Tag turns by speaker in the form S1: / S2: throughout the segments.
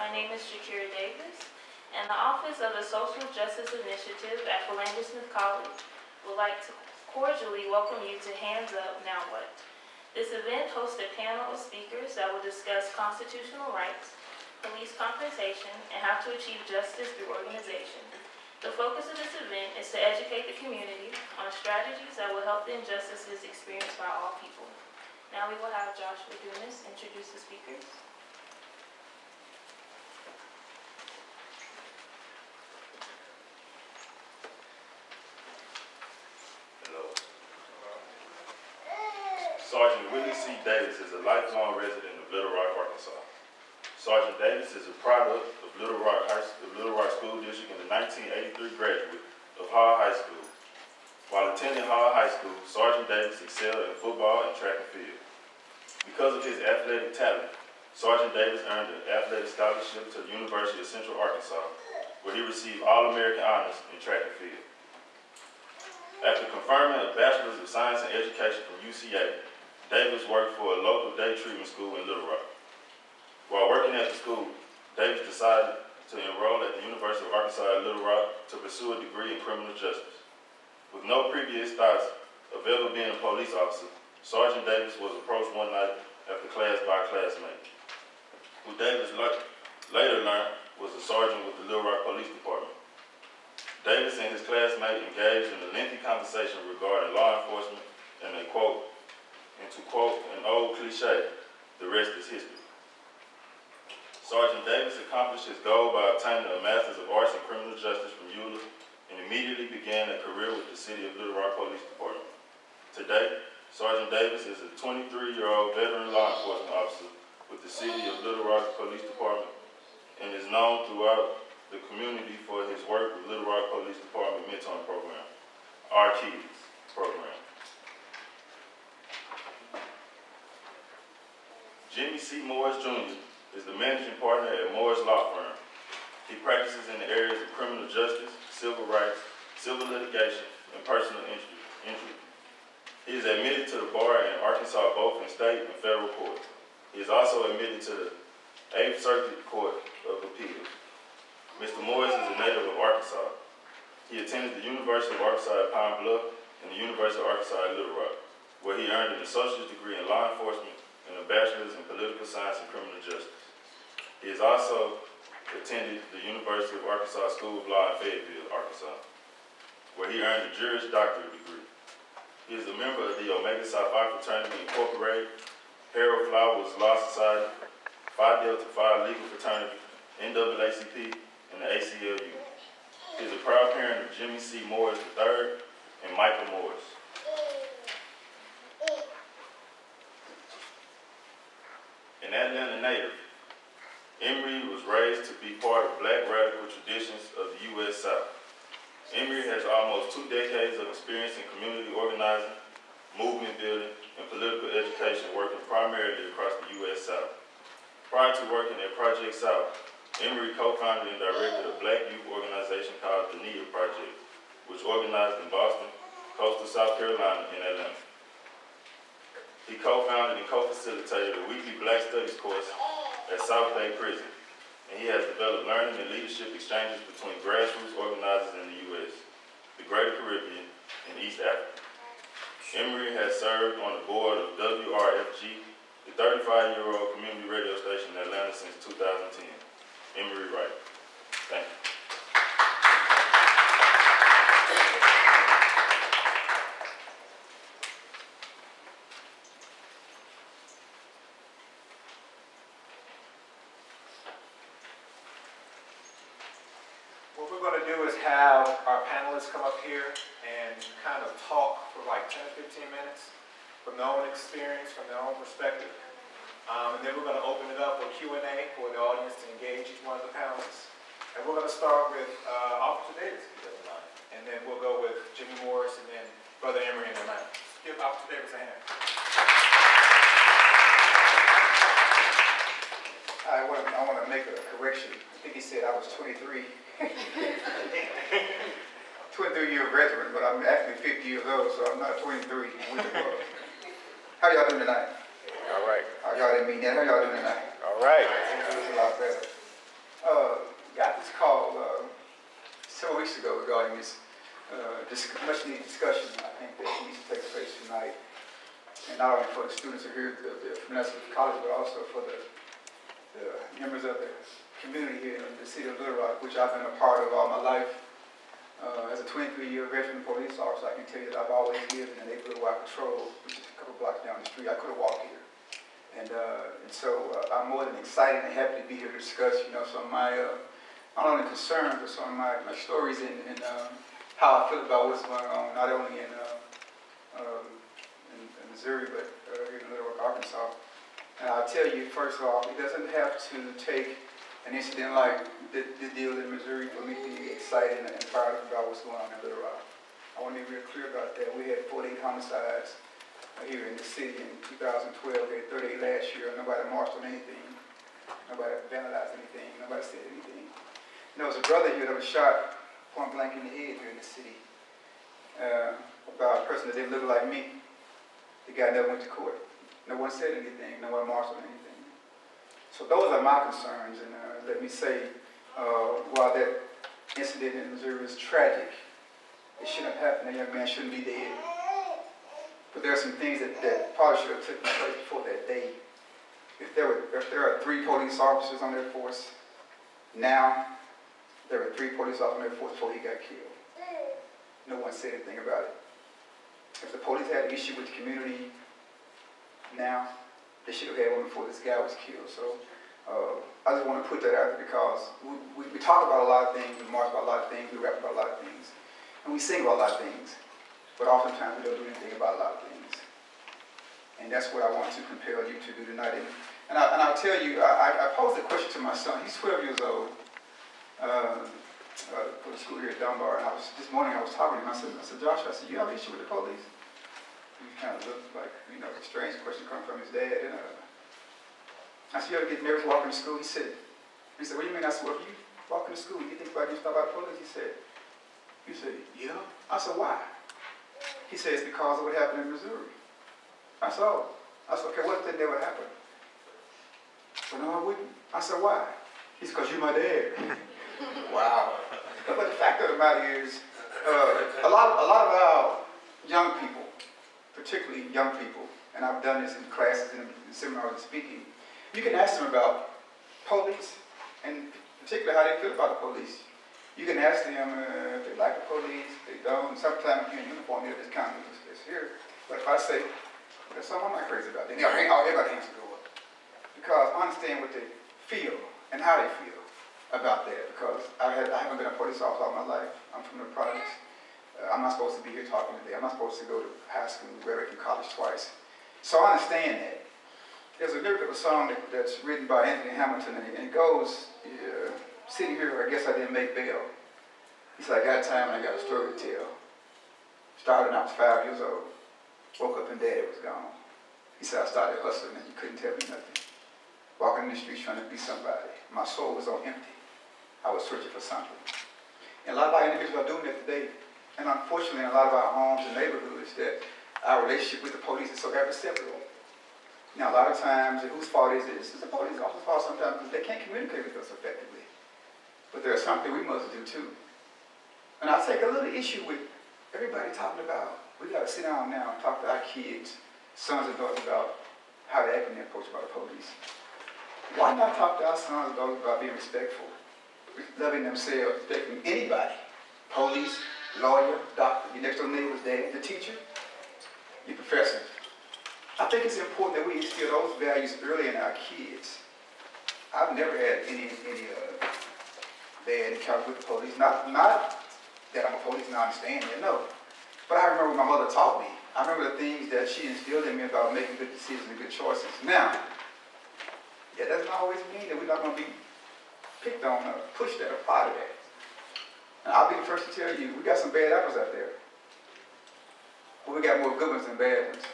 S1: My name is Shakira Davis, and the Office of the Social Justice Initiative at Philander Smith College would like to cordially welcome you to Hands Up, Now What? This event hosts a panel of speakers that will discuss constitutional rights, police confrontation, and how to achieve justice through organization. The focus of this event is to educate the community on strategies that will help the injustices experienced by all people. Now we will have Joshua Dumas introduce the speakers.
S2: Sergeant Willie C. Davis is a lifelong resident of Little Rock, Arkansas. Sergeant Davis is a product of Little Rock School District and a 1983 graduate of Hall High School. While attending Hall High School, Sergeant Davis excelled in football and track and field. Because of his athletic talent, Sergeant Davis earned an athletic scholarship to the University of Central Arkansas, where he received All-American honors in track and field. After confirming a Bachelor's of Science in Education from UCA, Davis worked for a local day treatment school in Little Rock. While working at the school, Davis decided to enroll at the University of Arkansas at Little Rock to pursue a degree in criminal justice. With no previous thoughts of ever being a police officer, Sergeant Davis was approached one night after class by a classmate, who Davis later learned was a sergeant with the Little Rock Police Department. Davis and his classmate engaged in a lengthy conversation regarding law enforcement, and to quote an old cliche, the rest is history. Sergeant Davis accomplished his goal by obtaining a Master's of Arts in Criminal Justice from ULA and immediately began a career with the City of Little Rock Police Department. Today, Sergeant Davis is a 23-year-old veteran law enforcement officer with the City of Little Rock Police Department and is known throughout the community for his work with Little Rock Police Department mentoring program, Our Kids program. Jimmy C. Morris Jr. is the managing partner at Morris Law Firm. He practices in the areas of criminal justice, civil rights, civil litigation, and personal injury. He is admitted to the bar in Arkansas both in state and federal court. He is also admitted to the 8th Circuit Court of Appeals. Mr. Morris is a native of Arkansas. He attended the University of Arkansas at Pine Bluff and the University of Arkansas at Little Rock, where he earned an associate's degree in law enforcement and a bachelor's in political science and criminal justice. He has also attended the University of Arkansas School of Law in Fayetteville, Arkansas, where he earned a Juris Doctorate degree. He is a member of the Omega Psi Phi Fraternity Incorporated, Harold Flowers Law Society, Phi Delta Phi Legal Fraternity, NAACP, and the ACLU. He is a proud parent of Jimmy C. Morris III and Michael Morris. An Atlanta native, Emory was raised to be part of Black radical traditions of the U.S. South. Emory has almost 2 decades of experience in community organizing, movement building, and political education, working primarily across the U.S. South. Prior to working at Project South, Emory co-founded and directed a Black youth organization called the NIA Project, which organized in Boston, coastal South Carolina, and Atlanta. He co-founded and co-facilitated a weekly Black Studies course at South Bay Prison, and he has developed learning and leadership exchanges between grassroots organizers in the U.S., the Greater Caribbean, and East Africa. Emory has served on the board of WRFG, the 35-year-old community radio station in Atlanta since 2010. Emory Wright. Thank you.
S3: What we're going to do is have our panelists come up here and kind of talk for like 10 or 15 minutes from their own experience, from their own perspective. And then we're going to open it up for Q&A for the audience to engage each one of the panelists. And we're going to start with Officer Davis, if he doesn't mind. And then we'll go with Jimmy Morris and then Brother Emory in Atlanta. Give Officer Davis a hand.
S4: I want to make a correction. I think he said I was 23. 23-year veteran, but I'm actually 50 years old, so I'm not 23. How y'all doing tonight?
S3: All right.
S4: Y'all didn't mean that. How y'all doing tonight?
S3: All right.
S4: It's a lot better. Got this call several weeks ago regarding this much needed discussion. I think that needs to take place tonight, and not only for the students who are here from Nassau College, but also for the members of the community here in the city of Little Rock, which I've been a part of all my life. As a 23-year veteran police officer, I can tell you that I've always lived in the neighborhood where I patrol, which is a couple blocks down the street. I could have walked here. And so I'm more than excited and happy to be here to discuss, some of my, not only concerns, but some of my stories and how I feel about what's going on, not only in Missouri, but here in Little Rock, Arkansas. And I'll tell you, first off, it doesn't have to take an incident like the deal in Missouri for me to be excited and fired up about what's going on in Little Rock. I want to be real clear about that. We had 48 homicides here in the city in 2012. We had 38 last year. Nobody marched on anything. Nobody vandalized anything. Nobody said anything. There was a brother here that was shot point blank in the head here in the city by a person that didn't look like me. The guy never went to court. No one said anything. No one marched on anything. So those are my concerns. And let me say, while that incident in Missouri is tragic, it shouldn't have happened. That young man shouldn't be dead. But there are some things that probably should have taken place before that day. If there are 3 police officers on their force, now there were 3 police officers on their force before he got killed. No one said anything about it. If the police had an issue with the community now, they should have had one before this guy was killed. So I just want to put that out there because we talk about a lot of things, we march about a lot of things, we rap about a lot of things, and we sing about a lot of things. But oftentimes we don't do anything about a lot of things. And that's what I want to compel you to do tonight. And I'll tell you, I posed a question to my son. He's 12 years old, for the school here at Dunbar. And this morning I was talking to him. I said, Joshua, you have an issue with the police? He kind of looked like, a strange question coming from his dad. And I said, you ever get nervous walking to school? He said, what do you mean? I said, well, if you walk into school, you think about getting stopped by the police? He said, yeah. I said, why? He said, it's because of what happened in Missouri. I said, okay, what if that never happened? Well, no, I wouldn't. I said, why? He said, because you're my dad. Wow. But the fact of the matter is, a lot of our young people, particularly young people, and I've done this in classes and in seminars and speaking, you can ask them about police, and particularly how they feel about the police. You can ask them if they like the police, if they don't. Sometimes if you're in uniform, they'll just kind of it's here. But if I say, well, that's something I'm not crazy about, then everybody has to go up. Because I understand what they feel and how they feel about that. Because I haven't been a police officer all my life. I'm from the projects. I'm not supposed to be here talking today. I'm not supposed to go to high school, graduate from college twice. So I understand that. There's a lyric of a song that's written by Anthony Hamilton, and it goes, sitting here, I guess I didn't make bail. He said, I got time and I got a story to tell. Started when I was 5 years old. Woke up and Daddy was gone. He said, I started hustling and you couldn't tell me nothing. Walking in the streets trying to be somebody. My soul was on empty. I was searching for something. And a lot of our individuals are doing that today. And unfortunately, in a lot of our homes and neighborhoods, that our relationship with the police is so adversarial. Now, a lot of times, whose fault is this? It's the police officer's fault sometimes because they can't communicate with us effectively. But there's something we must do too. And I take a little issue with everybody talking about, we got to sit down now and talk to our kids, sons and daughters about how they act when they're approached by the police. Why not talk to our sons and daughters about being respectful, loving themselves, respecting anybody, police, lawyer, doctor, your next door neighbor's dad, the teacher, your professor. I think it's important that we instill those values early in our kids. I've never had any bad encounter with the police. Not that I'm a police and I understand it, no. But I remember what my mother taught me. I remember the things that she instilled in me about making good decisions and good choices. Now, that doesn't always mean that we're not going to be picked on or pushed at or part of that. And I'll be the first to tell you, we got some bad apples out there. But we got more good ones than bad ones.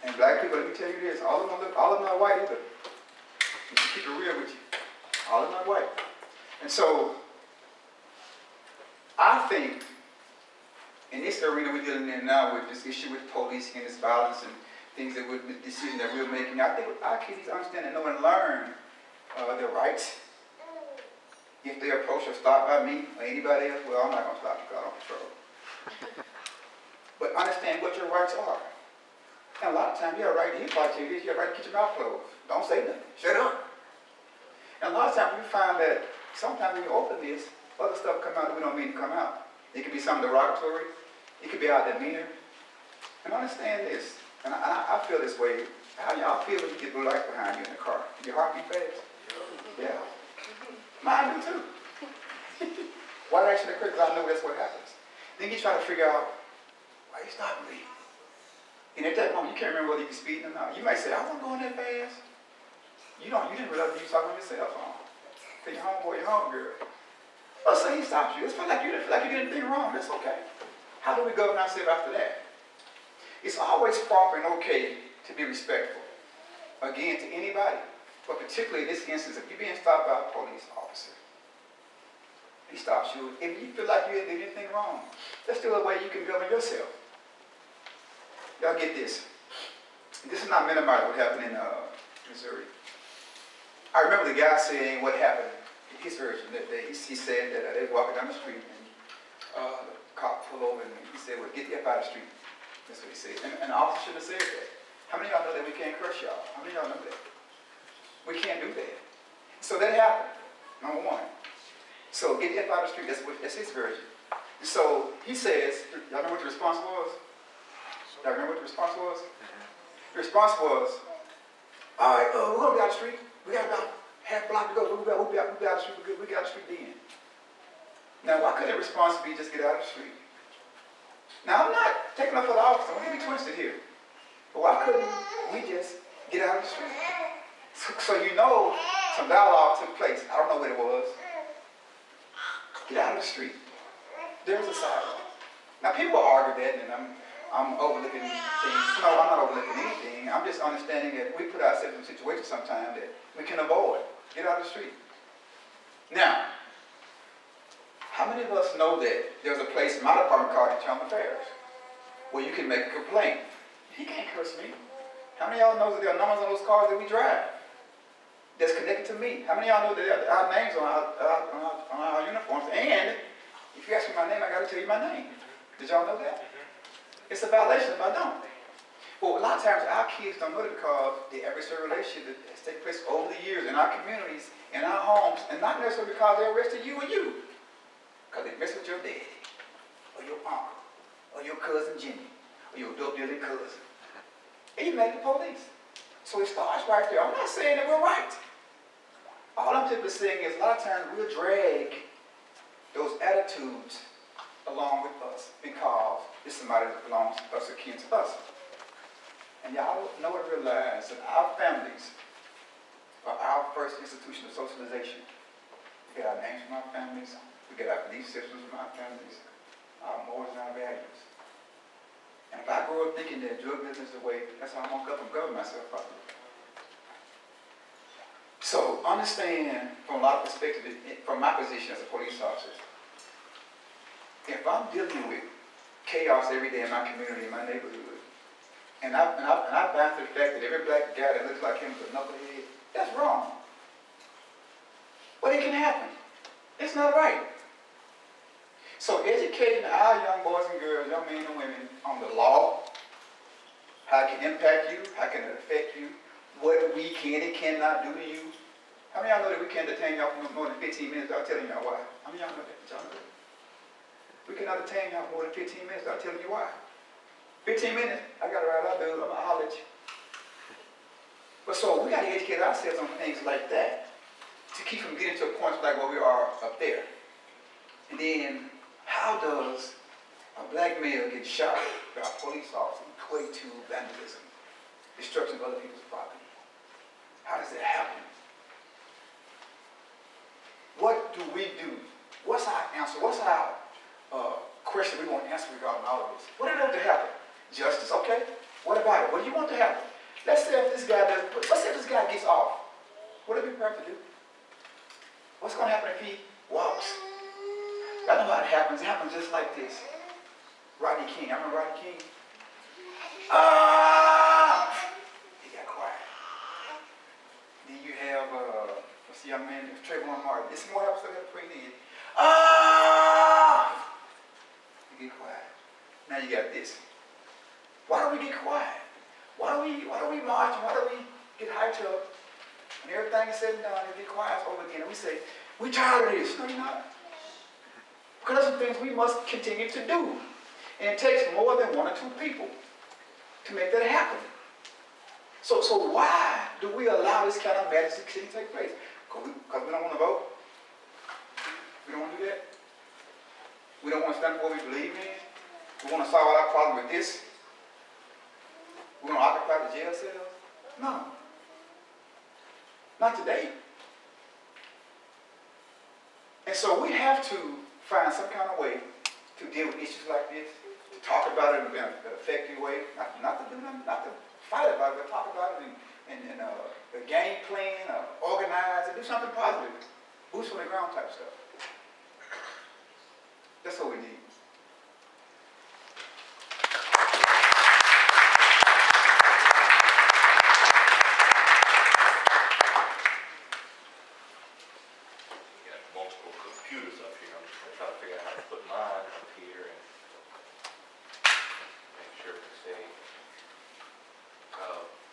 S4: And black people, let me tell you this, all of them are white either. You should keep it real with you. All of them are white. And so, I think, in this arena we're dealing in now with this issue with policing and this violence and things that we're, decisions that we're making, I think our kids understand and know and learn their rights, If they approach or stop by me or anybody else, well, I'm not gonna stop because I don't patrol. But understand what your rights are. And a lot of times you have a right to hit activities, you have a right to keep your mouth closed. Don't say nothing. Shut up. And a lot of times we find that sometimes when you open this, other stuff come out that we don't mean to come out. It could be something derogatory. It could be our demeanor. And understand this, and I feel this way. How y'all feel when you get blue lights behind you in the car? Your heart beat fast? Yeah. Mine do too. Why did I actually occur? Because I know that's what happens. Then you try to figure out, why you stopping me? And at that moment, you can't remember whether you were speeding or not. You might say, I wasn't going that fast. You didn't realize you were talking on your cell phone. To your homeboy, your homegirl. Let's say he stops you. Let's feel like you didn't do anything wrong. That's okay. How do we govern ourselves after that? It's always proper and okay to be respectful. Again, to anybody. But particularly in this instance, if you're being stopped by a police officer, he stops you. If you feel like you didn't do anything wrong, there's still a way you can govern yourself. Y'all get this. This is not minimizing what happened in Missouri. I remember the guy saying what happened in his version that day. He said that they were walking down the street and the cop pulled over and he said, well, get the F out of the street. That's what he said. And the officer should have said that. How many of y'all know that we can't curse y'all? How many of y'all know that? We can't do that. So that happened, number one. So get the F out of the street, that's his version. And so he says, y'all remember what the response was? Y'all remember what the response was? The response was, all right, we're going to be out of the street. We got about half a block to go. We'll be out of the street. We got out of the street then. Now, why couldn't the response be just get out of the street? Now, I'm not taking up for the officer. Don't get me twisted here. But why couldn't we just get out of the street? So you know some dialogue took place. I don't know what it was. Get out of the street. There was a sidewalk. Now, people argue that, and I'm overlooking things. No, I'm not overlooking anything. I'm just understanding that we put ourselves in situations sometimes that we can avoid. Get out of the street. Now, how many of us know that there's a place in my department called Internal Affairs where you can make a complaint? He can't curse me. How many of y'all know that there are numbers on those cars that we drive that's connected to me? How many of y'all know that there are names on our uniforms? And if you ask me my name, I got to tell you my name. Did y'all know that? It's a violation if I don't. Well, a lot of times our kids don't know that because the adversarial relationship that has taken place over the years in our communities, in our homes, and not necessarily because they arrested you or you. Because they messed with your daddy, or your uncle, or your cousin Jimmy, or your dope dealing cousin. And you met the police. So it starts right there. I'm not saying that we're right. All I'm simply saying is a lot of times we'll drag those attitudes along with us because it's somebody that belongs to us or kin to us. And y'all know and realize that our families are our first institution of socialization. We get our names from our families. We get our belief systems from our families, our morals and our values. And if I grow up thinking that drug business is the way, that's how I'm going to govern myself properly. So understand from a lot of perspectives, from my position as a police officer, if I'm dealing with chaos every day in my community, in my neighborhood, and I bound to the fact that every black guy that looks like him is a knucklehead, that's wrong. But it can happen. It's not right. So educating our young boys and girls, young men and women on the law, how it can impact you, how can it affect you, what we can and cannot do to you. How many of y'all know that we can't detain y'all for more than 15 minutes without telling y'all why? How many of y'all know that? Y'all know that? We cannot detain y'all for more than 15 minutes without telling you why. 15 minutes, I got it right, I'll do it, I'm gonna holler at you. But so we gotta educate ourselves on things like that to keep from getting to a point like where we are up there. And then, how does a black male get shot by a police officer equate to vandalism, destruction of other people's property? How does that happen? What do we do? What's our answer? What's our question we want to answer regarding all of this? What do you want to happen? Justice, okay. What about it? What do you want to happen? Let's say if this guy gets off. What do we prepare to do? What's going to happen if he walks? I know how it happens. It happens just like this. Rodney King. I remember Rodney King. He got quiet. Then you have, what's the young man, Trayvon Martin. It's more help still got to pray in. Ah! You get quiet. Now you got this. Why don't we get quiet? Why do we march? Why do we get hyped up? When everything is said and done, and get quiet over again, and we say, we're tired of this. No, you're not. Because there's some things we must continue to do. And it takes more than one or two people to make that happen. So why do we allow this kind of madness to continue to take place? Because we don't want to vote? We don't want to do that? We don't want to stand for what we believe in? We want to solve all our problem with this? We want to occupy the jail cells? No. Not today. And so we have to find some kind of way to deal with issues like this, to talk about it in an effective way, not to fight about it, but talk about it and a game plan, organize, and do something positive. Boots on the ground type stuff. That's what we need.
S5: Multiple computers up here. I'm just going to try to figure out how to put mine up here and make sure it's safe.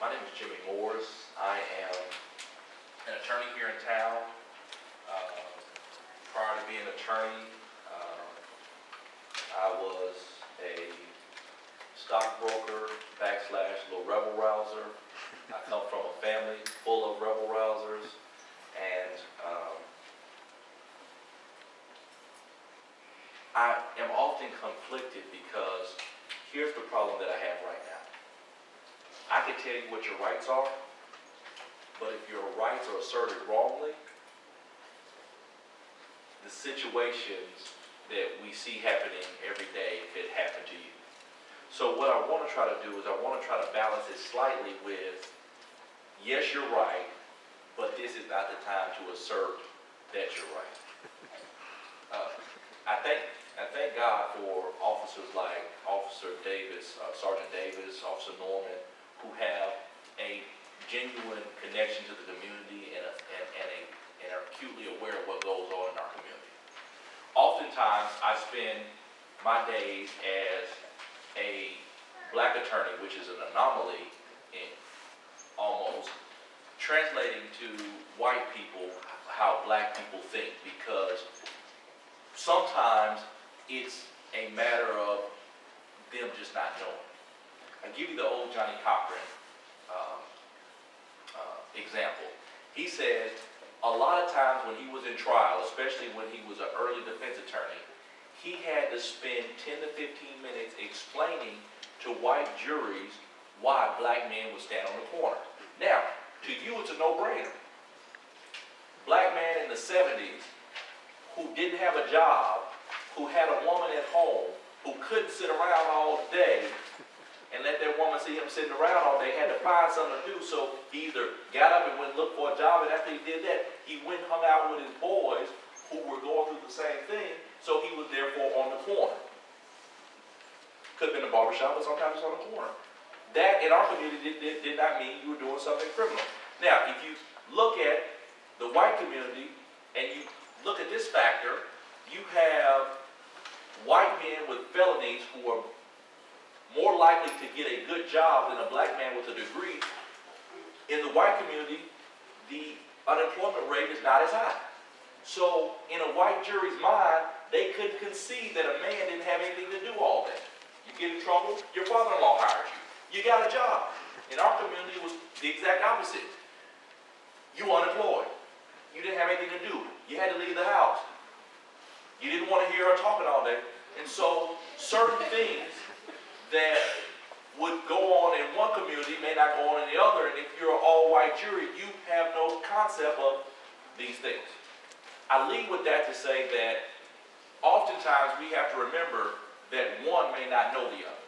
S5: My name is Jimmy Morris. I am an attorney here in town. Prior to being an attorney, I was a stockbroker / little rebel rouser. I come from a family full of rebel rousers, and I am often conflicted because here's the problem that I have right now. I can tell you what your rights are, but if your rights are asserted wrongly, the situations that we see happening every day could happen to you. So what I want to try to do is I want to try to balance it slightly with, yes, you're right, but this is not the time to assert that you're right. I thank God for officers like Officer Davis, Sergeant Davis, Officer Norman, who have a genuine connection to the community and are acutely aware of what goes on in our community. Oftentimes, I spend my days as a black attorney, which is an anomaly in almost, translating to white people how black people think, because sometimes it's a matter of them just not knowing. I give you the old Johnny Cochran example. He said a lot of times when he was in trial, especially when he was an early defense attorney, he had to spend 10 to 15 minutes explaining to white juries why black men would stand on the corner. Now, to you it's a no-brainer. Black man in the 70s who didn't have a job, who had a woman at home, who couldn't sit around all day and let that woman see him sitting around all day, had to find something to do. So he either got up and went and looked for a job, and after he did that, he went and hung out with his boys who were going through the same thing, so he was therefore on the corner. Could have been a barbershop, but sometimes it's on the corner. That, in our community, did not mean you were doing something criminal. Now, if you look at the white community, and you look at this factor, you have white men with felonies who are more likely to get a good job than a black man with a degree. In the white community, the unemployment rate is not as high. So in a white jury's mind, they couldn't conceive that a man didn't have anything to do all day. You get in trouble, your father-in-law hires you. You got a job. In our community, it was the exact opposite. You unemployed. You didn't have anything to do. You had to leave the house. You didn't want to hear her talking all day. And so certain things that would go on in one community may not go on in the other. And if you're an all-white jury, you have no concept of these things. I lead with that to say that oftentimes we have to remember that one may not know the other.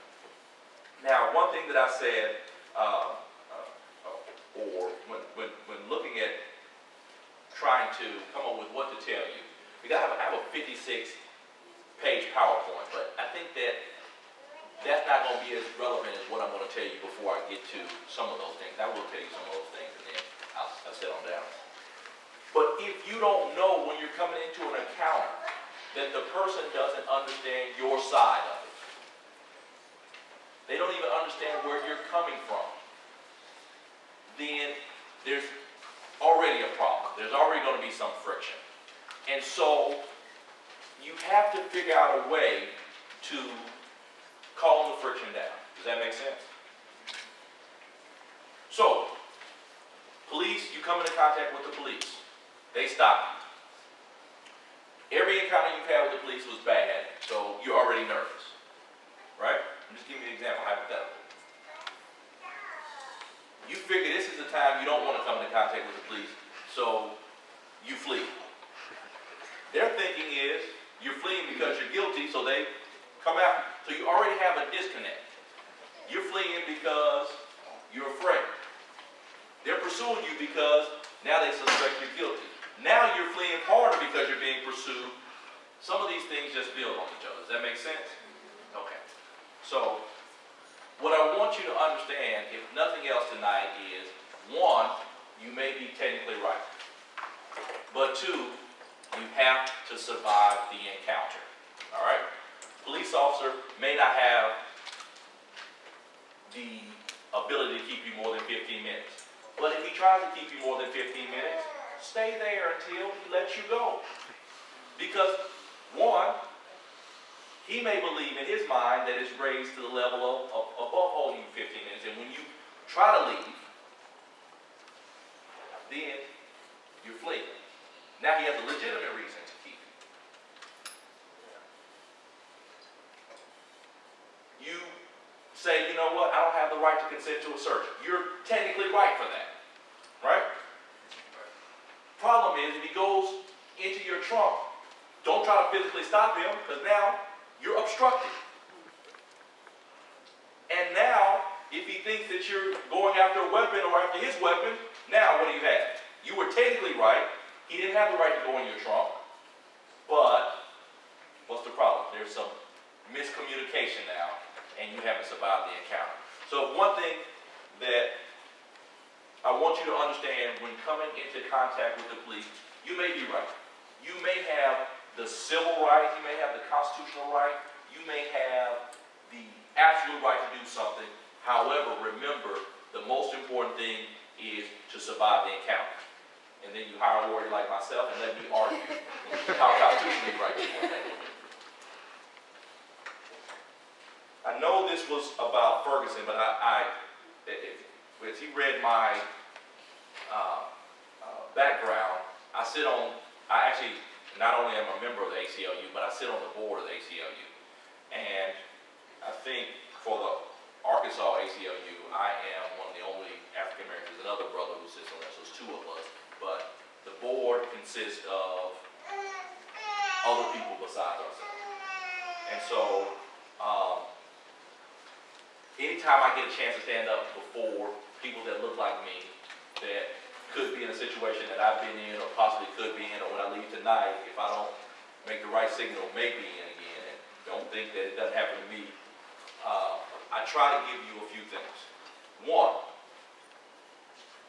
S5: Now, one thing that I said, or when looking at trying to come up with what to tell you, I have a 56-page PowerPoint, but I think that's not going to be as relevant as what I'm going to tell you before I get to some of those things. I will tell you some of those things, and then I'll sit on down. But if you don't know when you're coming into an encounter that the person doesn't understand your side of it, they don't even understand where you're coming from, then there's already a problem. There's already going to be some friction. And so you have to figure out a way to calm the friction down. Does that make sense? So, police, you come into contact with the police. They stop you. Every encounter you've had with the police was bad, so you're already nervous. Right? I'm just giving you an example, hypothetical. You figure this is the time you don't want to come into contact with the police, so you flee. Their thinking is you're fleeing because you're guilty, so they come after you. So you already have a disconnect. You're fleeing because you're afraid. They're pursuing you because now they suspect you're guilty. Now you're fleeing harder because you're being pursued. Some of these things just build on each other. Does that make sense? Okay. So, what I want you to understand, if nothing else tonight, is one, you may be technically right. But two, you have to survive the encounter. All right? Police officer may not have the ability to keep you more than 15 minutes. But if he tries to keep you more than 15 minutes, stay there until he lets you go. Because, one, he may believe in his mind that it's raised to the level of above holding you 15 minutes. And when you try to leave, then you're fleeing. Now he has a legitimate reason to keep you. You say, you know what, I don't have the right to consent to a search. You're technically right for that. Right? Problem is, if he goes into your trunk, don't try to physically stop him, because now you're obstructed. And now, if he thinks that you're going after a weapon or after his weapon, now what do you have? You were technically right. He didn't have the right to go in your trunk. But what's the problem? There's some miscommunication now, and you haven't survived the encounter. So one thing that I want you to understand when coming into contact with the police, you may be right. You may have the civil right, you may have the constitutional right, you may have the absolute right to do something. However, remember, the most important thing is to survive the encounter. And then you hire a lawyer like myself and let me argue how constitutionally right you are. I know this was about Ferguson, but as he read my background, I actually not only am a member of the ACLU, but I sit on the board of the ACLU. And I think for the Arkansas ACLU, I am one of the only African Americans. There's another brother who sits on there, so it's two of us. But the board consists of other people besides ourselves. And so, anytime I get a chance to stand up before people that look like me, that could be in a situation that I've been in or possibly could be in, or when I leave tonight, if I don't make the right signal, may be in again, and don't think that it doesn't happen to me, I try to give you a few things. One,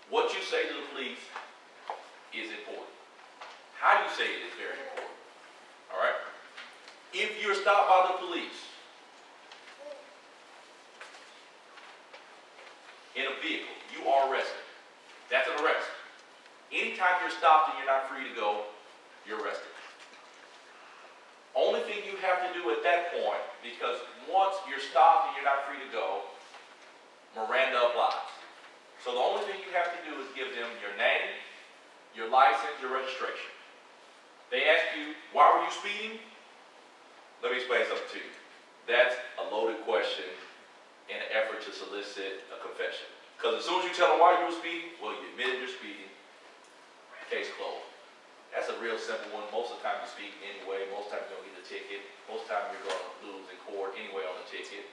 S5: what you say to the police is important. How you say it is very important. All right? If you're stopped by the police in a vehicle, you are arrested. That's an arrest. Anytime you're stopped and you're not free to go, you're arrested. Only thing you have to do at that point, because once you're stopped and you're not free to go, Miranda applies. So the only thing you have to do is give them your name, your license, your registration. They ask you, why were you speeding? Let me explain something to you. That's a loaded question in an effort to solicit a confession. Because as soon as you tell them why you were speeding, well, you admitted you're speeding, case closed. That's a real simple one. Most of the time you're speeding anyway. Most of the time you're going to get a ticket. Most of the time you're going to lose in court anyway on the ticket.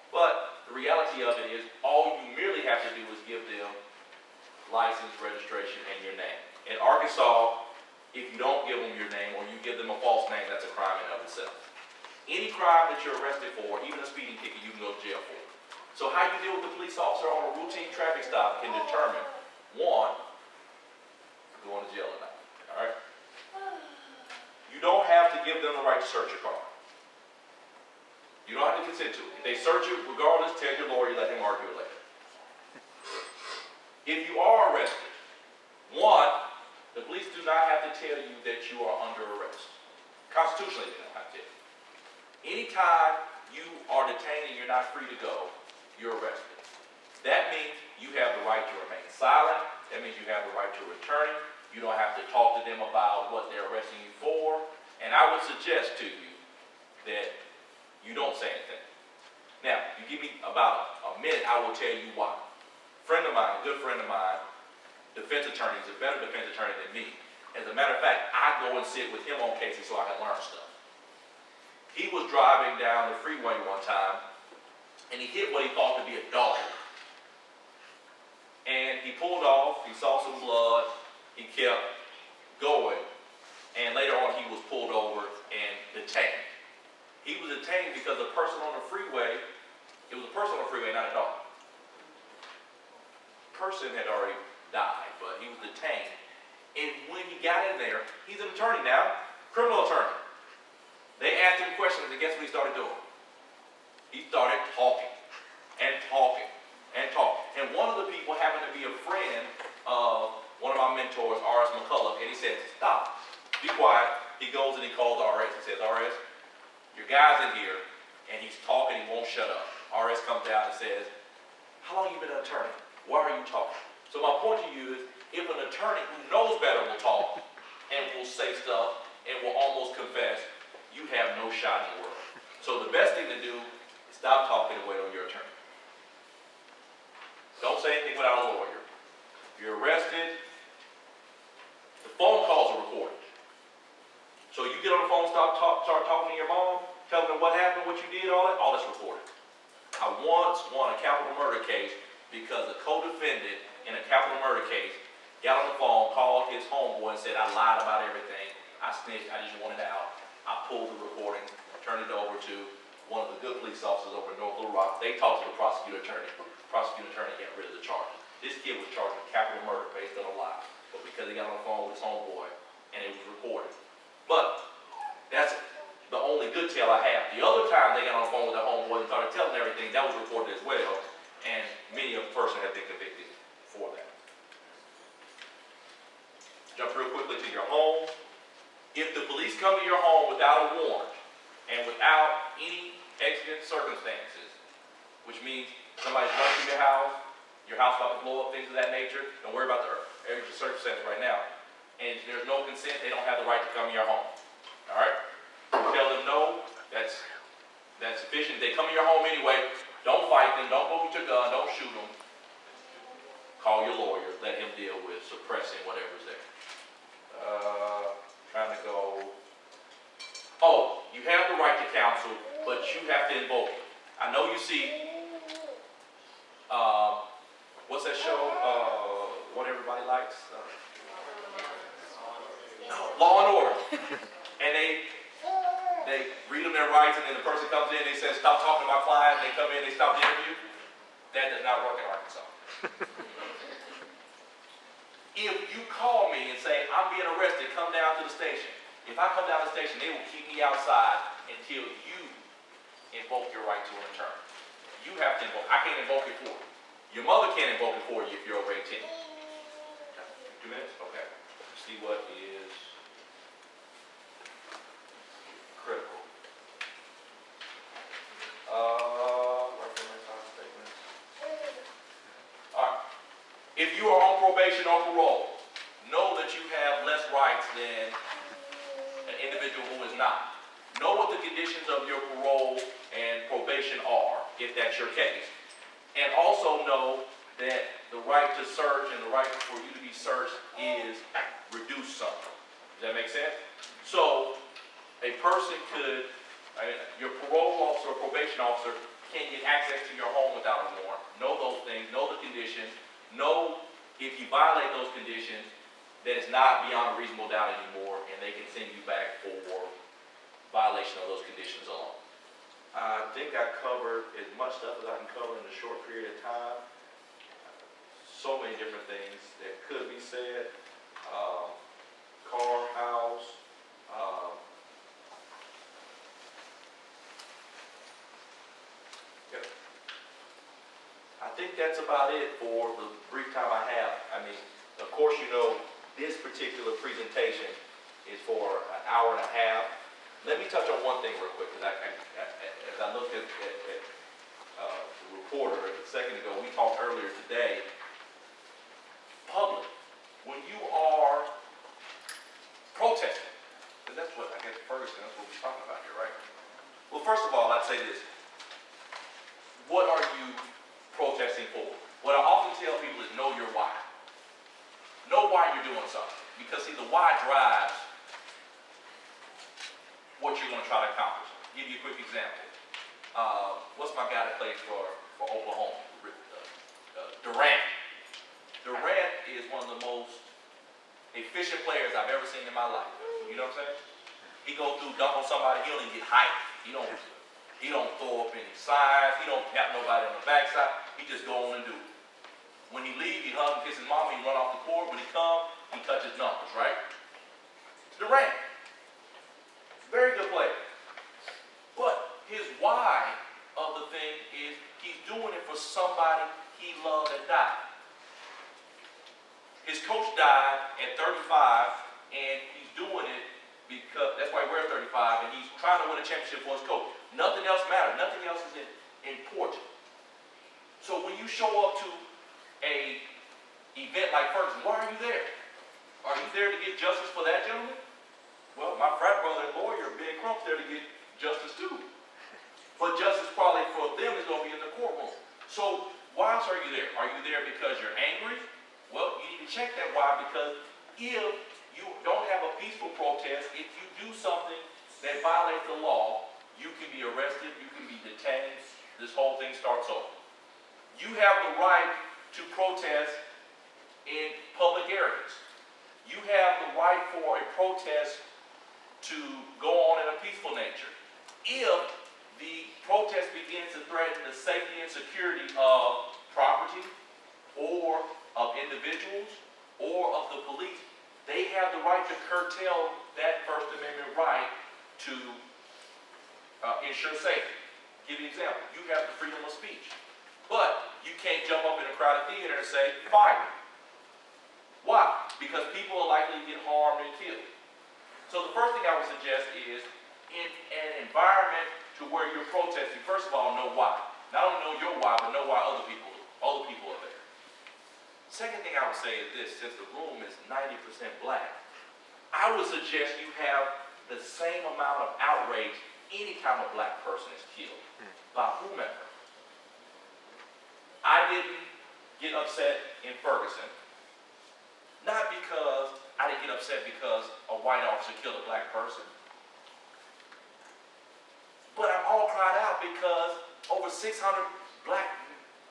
S5: But the reality of it is, all you merely have to do is give them license, registration, and your name. In Arkansas, if you don't give them your name or you give them a false name, that's a crime in and of itself. Any crime that you're arrested for, even a speeding ticket, you can go to jail for. So how you deal with the police officer on a routine traffic stop can determine, one, going to jail or not. All right? give them the right to search your car. You don't have to consent to it. If they search it, regardless, tell your lawyer, let him argue it later. If you are arrested, one, the police do not have to tell you that you are under arrest. Constitutionally, they don't have to tell you. Anytime you are detained and you're not free to go, you're arrested. That means you have the right to remain silent. That means you have the right to return. You don't have to talk to them about what they're arresting you for. And I would suggest to you that you don't say anything. Now, you give me about a minute, I will tell you why. Friend of mine, a good friend of mine, defense attorney, is a better defense attorney than me. As a matter of fact, I go and sit with him on cases so I can learn stuff. He was driving down the freeway one time, and he hit what he thought to be a dog. And he pulled off, he saw some blood, he kept going, and later on he was pulled over and detained. He was detained because a person on the freeway, it was a person on the freeway, not a dog. Person had already died, but he was detained. And when he got in there, he's an attorney now, criminal attorney. They asked him questions, and guess what he started doing? He started talking and talking and talking. And one of the people happened to be a friend of one of my mentors, R.S. McCullough, and he said, stop, be quiet. He goes and he calls R.S. He says, R.S., your guy's in here, and he's talking, he won't shut up. R.S. comes out and says, how long have you been an attorney? Why are you talking? So my point to you is, if an attorney who knows better will talk and will say stuff and will almost confess, you have no shot in the world. So the best thing to do is stop talking and wait on your attorney. Don't say anything without a lawyer. If you're arrested, the phone calls are recorded. So you get on the phone, start talking to your mom, telling her what happened, what you did, all that's recorded. I once won a capital murder case because a co-defendant in a capital murder case got on the phone, called his homeboy and said, I lied about everything. I snitched, I just wanted out. I pulled the recording, turned it over to one of the good police officers over in North Little Rock. They talked to the prosecutor attorney. The prosecutor attorney got rid of the charges. This kid was charged with capital murder based on a lie. But because he got on the phone with his homeboy and it was recorded. But that's the only good tale I have. The other time they got on the phone with their homeboy and started telling everything, that was recorded as well. And many of the person have been convicted for that. Jump real quickly to your home. If the police come to your home without a warrant and without any exigent circumstances, which means somebody's running through your house about to blow up, things of that nature, don't worry about the exigent circumstances right now. And if there's no consent, they don't have the right to come to your home. All right? Tell them no, that's sufficient. If they come to your home anyway, don't fight them, don't go with your gun, don't shoot them. Call your lawyer, let him deal with suppressing whatever's there. Trying to go. Oh, you have the right to counsel, but you have to invoke it. I know you see, what's that show? What everybody likes? Law and Order. And they read them their rights, and then the person comes in, they say, stop talking to my client, and they come in, they stop the interview. That does not work in Arkansas. If you call me and say, I'm being arrested, come down to the station. If I come down to the station, they will keep me outside until you invoke your right to an attorney. You have to invoke. I can't invoke it for you. Your mother can't invoke it for you if you're over 18. 2 minutes? Okay. Let's see what is critical. If you are on probation or parole, know that you have less rights than an individual who is not. Know what the conditions of your parole and probation are, if that's your case. And also know that the right to search and the right for you to be searched is reduced something. Does that make sense? So, a person could, your parole officer or probation officer can't get access to your home without a warrant. Know those things, know the conditions. Know if you violate those conditions that it's not beyond a reasonable doubt anymore, and they can send you back for violation of those conditions alone. I think I covered as much stuff as I can cover in a short period of time. So many different things that could be said. Car, house, think that's about it for the brief time I have. I mean, of course, you know, this particular presentation is for an hour and a half. Let me touch on one thing real quick, because as I looked at the reporter a second ago, we talked earlier today, public, when you are protesting, and that's what, I guess, Ferguson, that's what we're talking about here, right? Well, first of all, I'd say this. What are you protesting for? What I often tell people is know your why. Know why you're doing something. Because, see, the why drives what you're going to try to accomplish. I'll give you a quick example. What's my guy that plays for Oklahoma? Durant. Durant is one of the most efficient players I've ever seen in my life. You know what I'm saying? He goes through, dunk on somebody, he don't even get hyped. He don't throw up any signs, he don't tap nobody on the backside, he just go on and do it. When he leaves, he hug and kiss his mama, he run off the court. When he comes, he touches numbers, right? Durant. Very good player. But his why of the thing is he's doing it for somebody he loved and died. His coach died at 35, and he's doing it because, that's why he wears 35, and he's trying to win a championship for his coach. Nothing else matters. Nothing else is important. So when you show up to a event like Ferguson, why are you there? Are you there to get justice for that gentleman? Well, my frat brother and lawyer, Ben Crump's there to get justice too. But justice probably for them is going to be in the courtroom. So why else are you there? Are you there because you're angry? Well, you need to check that why, because if you don't have a peaceful protest, if you do something that violates the law, you can be arrested, you can be detained, this whole thing starts over. You have the right to protest in public areas. You have the right for a protest to go on in a peaceful nature. If the protest begins to threaten the safety and security of property or of individuals or of the police, they have the right to curtail that First Amendment right to ensure safety. Give you an example. You have the freedom of speech. But you can't jump up in a crowded theater and say, fire. Why? Because people are likely to get harmed and killed. So the first thing I would suggest is, in an environment to where you're protesting, first of all, know why. Not only know your why, but know why other people are there. Second thing I would say is this, since the room is 90% black, I would suggest you have the same amount of outrage anytime a black person is killed by whomever. I didn't get upset in Ferguson, not because I didn't get upset because a white officer killed a black person, but I'm all cried out because over 600 black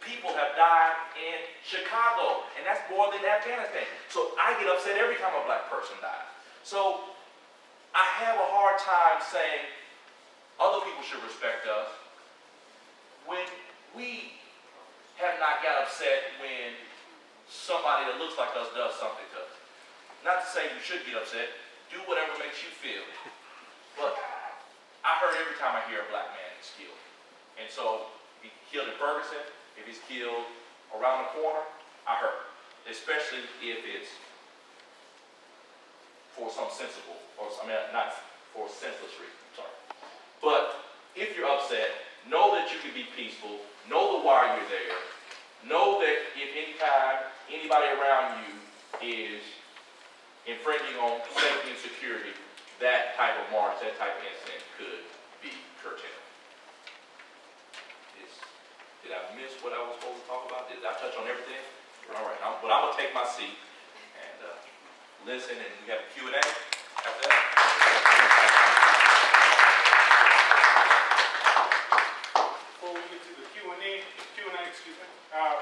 S5: people have died in Chicago, and that's more than Afghanistan. So I get upset every time a black person dies. So I have a hard time saying other people should respect us when we have not got upset when somebody that looks like us does something to us. Not to say you should get upset, do whatever makes you feel. But I hurt every time I hear a black man is killed. And so, if he's killed in Ferguson, if he's killed around the corner, I hurt. Especially if it's for some sensible, not for senseless reason, sorry. But if you're upset, know that you can be peaceful, know the why you're there, know that if anytime anybody around you is infringing on safety and security, that type of march, that type of incident could be curtailed. Did I miss what I was supposed to talk about? Did I touch on everything? All right, I'm going to take my seat and listen, and we have a Q&A after that.
S6: Before we get to the Q&A,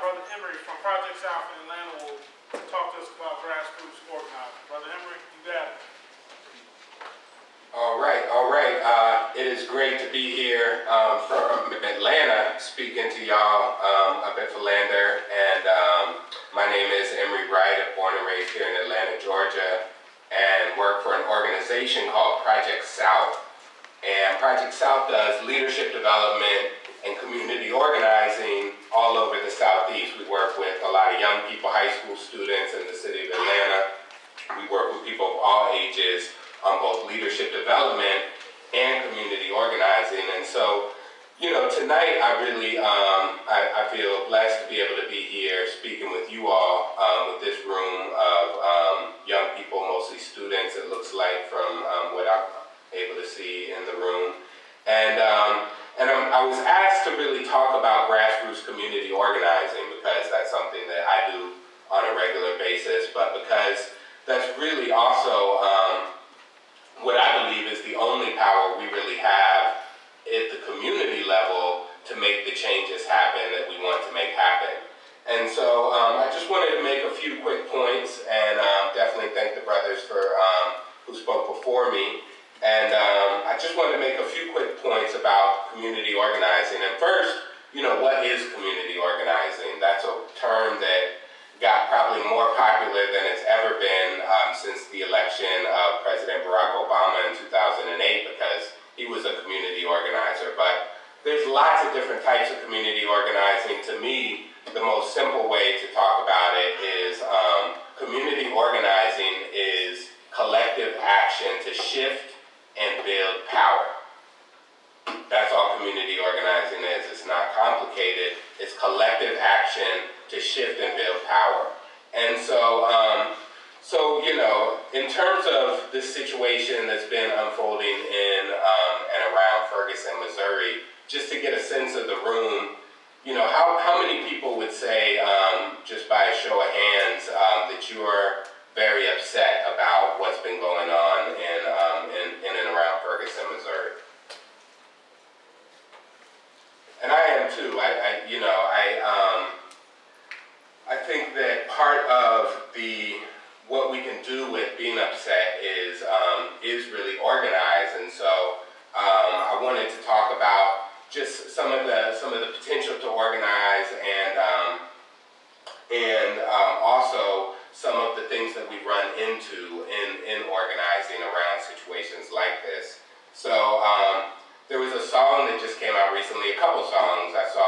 S6: Brother Emery from Project South in Atlanta will talk to us about grassroots organizing. Brother Emery, you got it.
S7: All right. It is great to be here from Atlanta, speaking to y'all up at Philander. And my name is Emery Wright. I'm born and raised here in Atlanta, Georgia, and work for an organization called Project South. And Project South does leadership development and community organizing all over the Southeast. pages on both leadership development and community organizing. And so, tonight I really, I feel blessed to be able to be here speaking with you all, with this room of young people, mostly students, it looks like, from what I'm able to see in the room. And I was asked to really talk about grassroots community organizing because that's something that I do on a regular basis, but because that's really also what I believe is the only power we really have at the community level to make the changes happen that we want to make happen. And so I just wanted to make a few quick points, and definitely thank the brothers for who spoke before me. And I just wanted to make a few quick points about community organizing. And first, what is community organizing? That's a term that got probably more popular than it's ever been since the election of President Barack Obama in 2008, because he was a community organizer. But there's lots of different types of community organizing. To me, the most simple way to talk about it is community organizing is collective action to shift and build power. That's all community organizing is. It's not complicated. It's collective action to shift and build power. And so, in terms of this situation that's been unfolding in and around Ferguson, Missouri, just to get a sense of the room, how many people would say, just by a show of hands, that you are very upset about what's been going on in and around Ferguson, Missouri? And I am too. I think that part of what we can do with being upset is really organized. And so I wanted to talk about just some of the potential to organize, and also some of the things that we run into in organizing around situations like this. So there was a song that just came out recently, a couple songs. I saw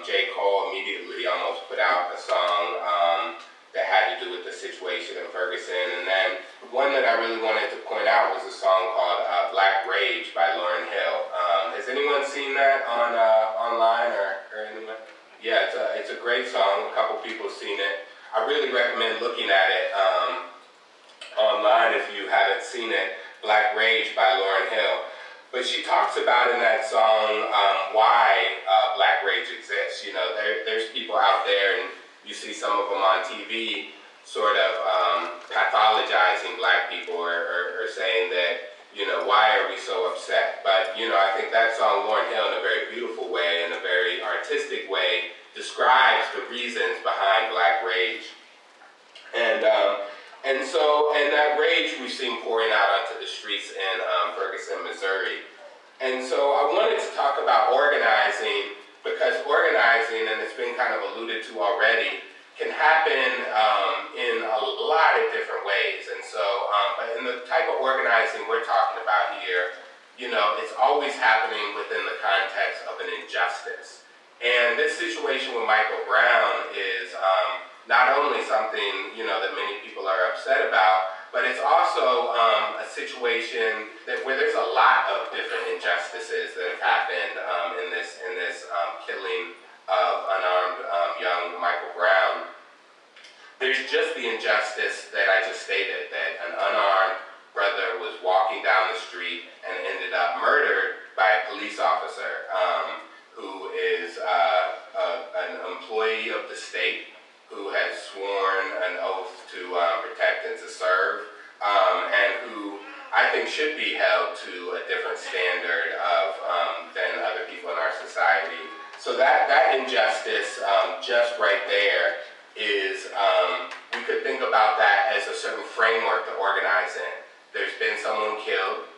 S7: J. Cole immediately almost put out a song that had to do with the situation in Ferguson. And then one that I really wanted to point out was a song called Black Rage by Lauryn Hill. Has anyone seen that online or anyone? Yeah, it's a great song. A couple people seen it. I really recommend looking at it online if you haven't seen it. Black Rage by Lauryn Hill. But she talks about in that song why Black Rage exists. There's people out there, and you see some of them on TV sort of pathologizing Black people or saying that, why are we so upset? But, I think that song, Lauryn Hill, in a very beautiful way, in a very artistic way, describes the reasons behind Black Rage. And that rage we've seen pouring out onto the streets in Ferguson, Missouri. And so I wanted to talk about organizing, because organizing, and it's been kind of alluded to already, can happen in a lot of different ways. And so, but in the type of organizing we're talking about here, it's always happening within the context of an injustice. And this situation with Michael Brown is not only something, that many people are upset about, but it's also a situation where there's a lot of different injustices that have happened in this killing of unarmed young Michael Brown. There's just the injustice that I just stated, that an unarmed brother was walking down the street and ended up murdered by a police officer who is an employee of the state, who has sworn an oath to protect and to serve, and who I think should be held to a different standard than other people in our society. So that injustice just right there is, we could think about that as a certain framework to organize in. There's been someone killed.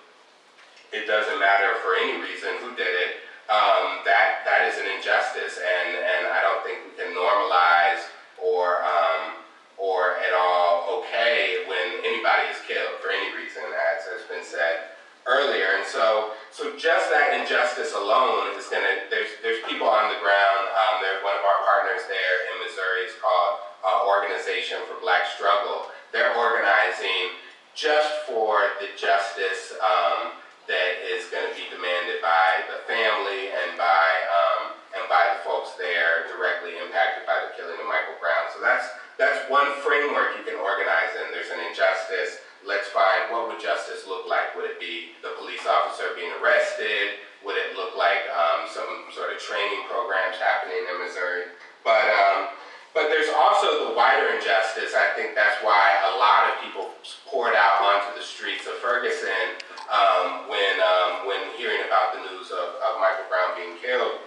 S7: It doesn't matter for any reason who did it. That is an injustice, and I don't think we can normalize or at all okay when anybody is killed for any reason, as has been said earlier. And so just that injustice alone is there's people on the ground. One of our partners there in Missouri is called Organization for Black Struggle. They're organizing just for the justice that is going to be demanded by the family and by the folks there directly impacted by the killing of Michael Brown. So that's one framework you can organize in. There's an injustice. Let's find, what would justice look like? Would it be the police officer being arrested? Would it look like some sort of training programs happening in Missouri? But there's also the wider injustice. I think that's why a lot of people poured out onto the streets of Ferguson when hearing about the news of Michael Brown being killed.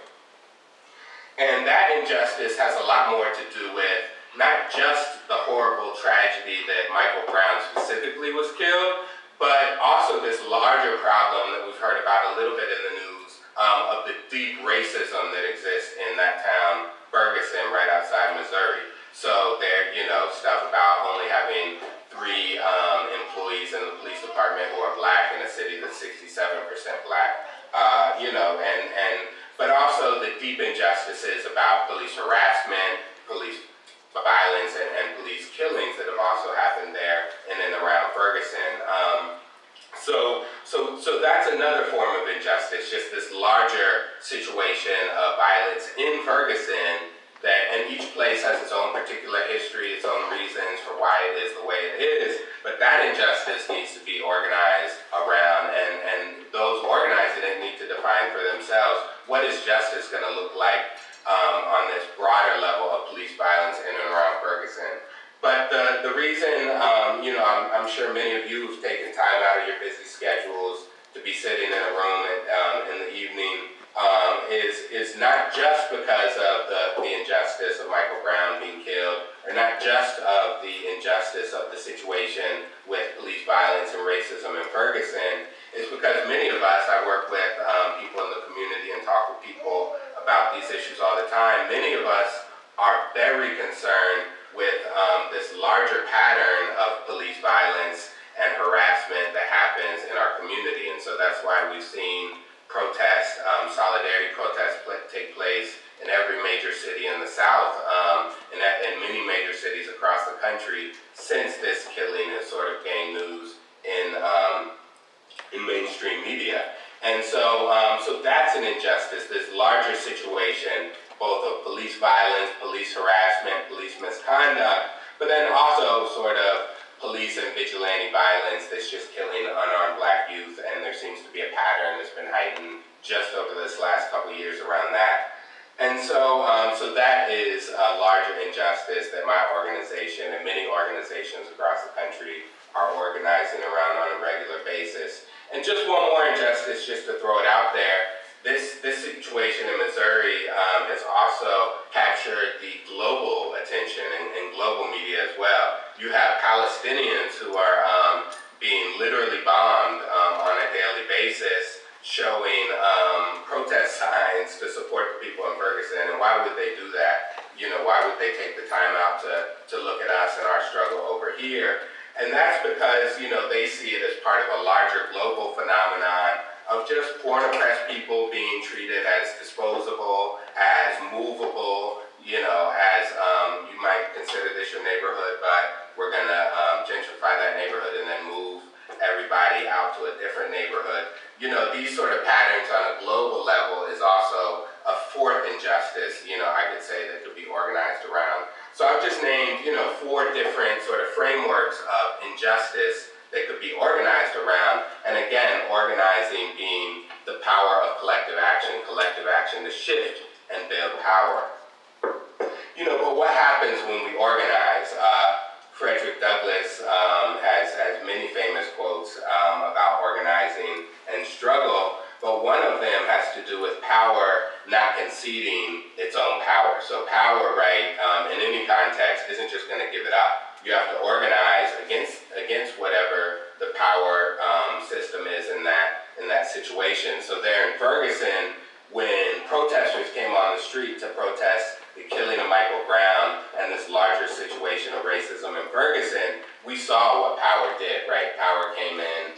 S7: And that injustice has a lot more to do with not just the horrible tragedy that Michael Brown specifically was killed, but also this larger problem that we've heard about a little bit in the news of the deep racism that exists in that town, Ferguson, right outside Missouri. So there, stuff about only having 3 employees in the police department who are black in a city that's 67% black, but also the deep injustices about police harassment, police violence, and police killings that have also happened there in and around Ferguson. So that's another form of injustice, just this larger situation of violence in Ferguson, and each place has its own particular history, its own reasons for why it is the way it is, but that injustice needs to be organized around, and those organizing it need to define for themselves what is justice going to look like on this broader level of police violence in and around Ferguson. But the reason, I'm sure many of you have taken time out of your busy schedules to be sitting in a room in the evening is not just because of the injustice of Michael Brown being killed, or not just of the injustice of the situation with police violence and racism in Ferguson. It's because many of us, I work with people in the community and talk with people about these issues all the time. Many of us are very concerned with this larger pattern of police violence and harassment that happens in our community. And so that's why we've seen protests, solidarity protests take place in every major city in the South, and many major cities across the country since this killing has sort of gained news in mainstream media. And so that's an injustice, this larger situation, both of police violence, police harassment, police misconduct, but then also sort of police and vigilante violence that's just killing unarmed black youth, and there seems to be a pattern that's been heightened just over this last couple of years around that. And so that is a larger injustice that my organization and many organizations across the country are organizing around on a regular basis. And just one more injustice, just to throw it out there, this situation in Missouri has also captured the global attention and global media as well. You have Palestinians who are being literally bombed on a daily basis, showing protest signs to support the people in Ferguson. And why would they do that? Why would they take the time out to look at us and our struggle over here? And that's because, they see it as part of a larger global phenomenon of just poor and oppressed people being treated as disposable, as movable, as you might consider this your neighborhood, but we're going to gentrify that neighborhood and then move everybody out to a different neighborhood. These sort of patterns on a global level is also a fourth injustice, I could say, that could be organized around. So I've just named, 4 different sort of frameworks of injustice that could be organized around. And again, organizing being the power of collective action to shift and build power. But what happens when we organize? Frederick Douglass has many famous quotes about organizing and struggle, but one of them has to do with power not conceding its own power. So power, right, in any context, isn't just going to give it up. You have to organize against whatever the power system is in that situation. So there in Ferguson, when protesters came on the street to protest the killing of Michael Brown and this larger situation of racism in Ferguson, we saw what power did, right? Power came in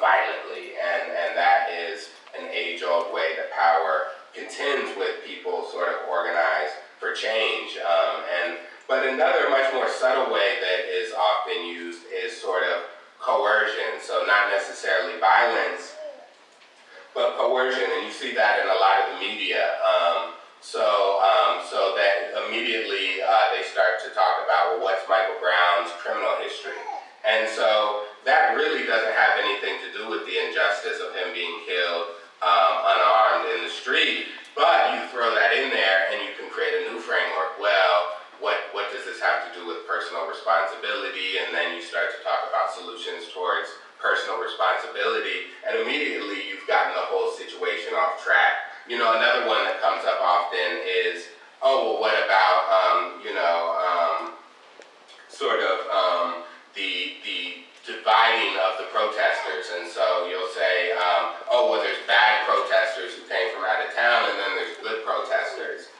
S7: violently, and that is an age-old way that power contends with people sort of organized for change. But another much more subtle way that is often used is sort of coercion coercion, and you see that in a lot of the media. So that immediately they start to talk about, well, what's Michael Brown's criminal history? And so that really doesn't have anything to do with the injustice of him being killed unarmed in the street, but you throw that in there and you can create a new framework. Well, what does this have to do with personal responsibility? And then you start to talk about solutions towards personal responsibility, and immediately you've gotten the whole situation off track. You know, another one that comes up often is, oh, well, what about, the dividing of the protesters? And so you'll say, oh, well, there's bad protesters who came from out of town, and then there's good protesters.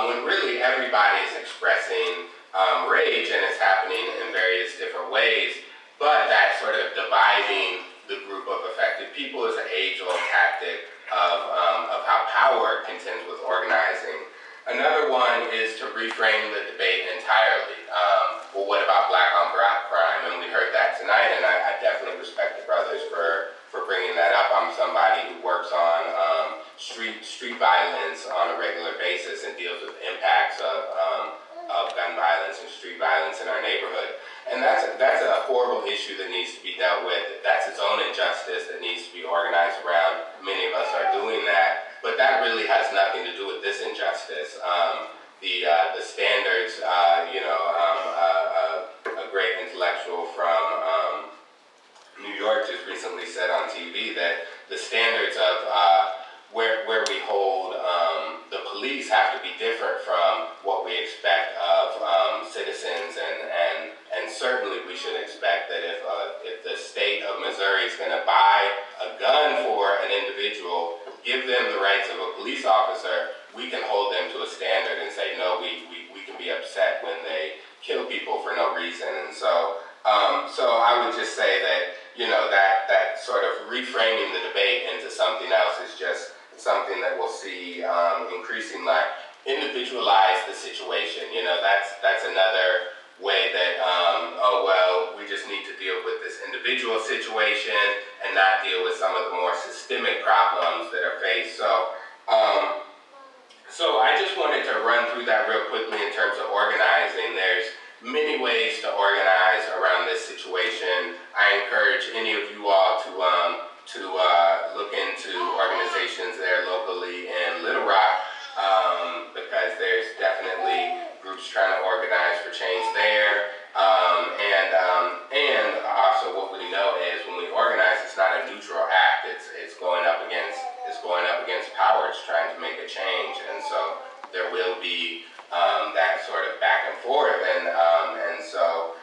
S7: When really everybody is expressing rage, and it's happening in various different ways, but that sort of dividing the group of affected people is an age-old tactic of how power contends with organizing. Another one is to reframe the debate entirely. Well, what about black-on-black crime? And we heard that tonight, and I definitely respect the brothers for bringing that up. I'm somebody who works on street violence on a regular basis and deals with impacts of gun violence and street violence in our neighborhood. And that's a horrible issue that needs to be dealt with. That's its own injustice that needs to be organized around. Many of us are doing that, but that really has nothing to do with this injustice. The standards, a great intellectual from New York just recently said on TV that the standards of where we hold the police have to be different from what we expect of citizens, and certainly we should expect that if the state of Missouri is going to buy a gun for an individual, give them the rights of a police officer, we can hold them to a standard and say, no, we can be upset when they kill people for no reason. And so I would just say that, that sort of reframing the debate into something else is just something that we'll see increasing, like individualize the situation. That's another way that, we just need to deal with this individual situation and not deal with some of the more systemic problems that are faced. So I just wanted to run through that real quickly in terms of organizing. There's many ways to organize around this situation. I encourage any of you all to look into organizations there locally in Little Rock, because there's definitely groups trying to organize for change there. And also what we know is when we organize, it's not a neutral act. It's going up against power. It's trying to make a change, and so there will be that sort of back and forth, and so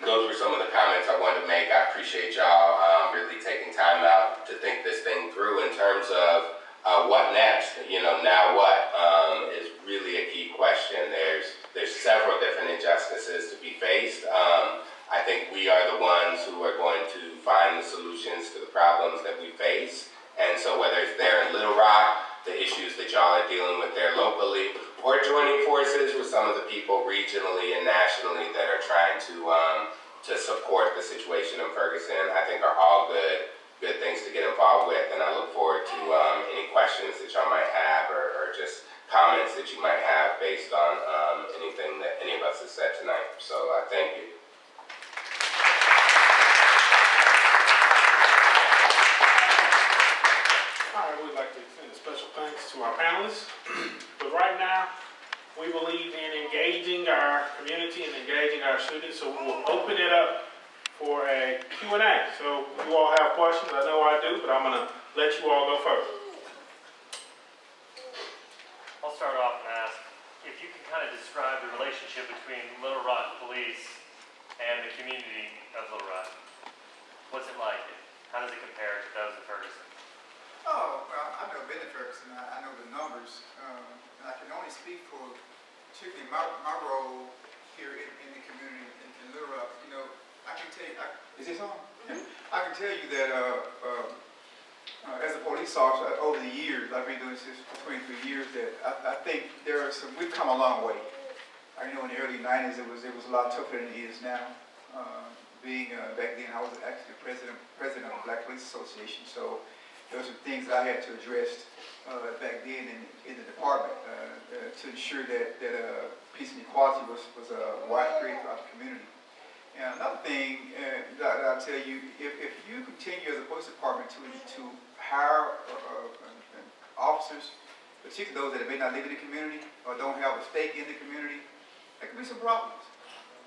S7: those were some of the comments I wanted to make. I appreciate y'all really taking time out to think this thing through in terms of what next. Now what is really a key question. There's several different injustices to be faced. I think we are the ones who are going to find the solutions to the problems that we face. And so whether it's there in Little Rock, the issues that y'all are dealing with there locally, or joining forces with some of the people regionally and nationally that are trying to support the situation in Ferguson, I think are all good things to get involved with. And I look forward to any questions that y'all might have, or just comments that you might have based on anything that any of us has said tonight. So thank you.
S6: All right, we'd like to extend a special thanks to our panelists. But right now, we believe in engaging our community and engaging our students, so we will open it up for a Q&A. So if you all have questions, I know I do, but I'm going to let you all go first.
S8: I'll start off and ask if you can kind of describe the relationship between Little Rock Police and the community of Little Rock. What's it like? How does it compare to those of Ferguson?
S4: Oh, well, I've never been to Ferguson. I know the numbers, and I can only speak for particularly my role here in the community in Little Rock. I can tell you, is this on? I can tell you that as a police officer over the years, I've been doing this for 23 years, that I think we've come a long way. I know in the early 90s it was a lot tougher than it is now. Back then I was actually the president of the Black Police Association, so there were some things I had to address back then in the department to ensure that peace and equality was widespread throughout the community. And another thing that I'll tell you, if you continue as a police department to hire officers, particularly those that may not live in the community or don't have a stake in the community, there could be some problems.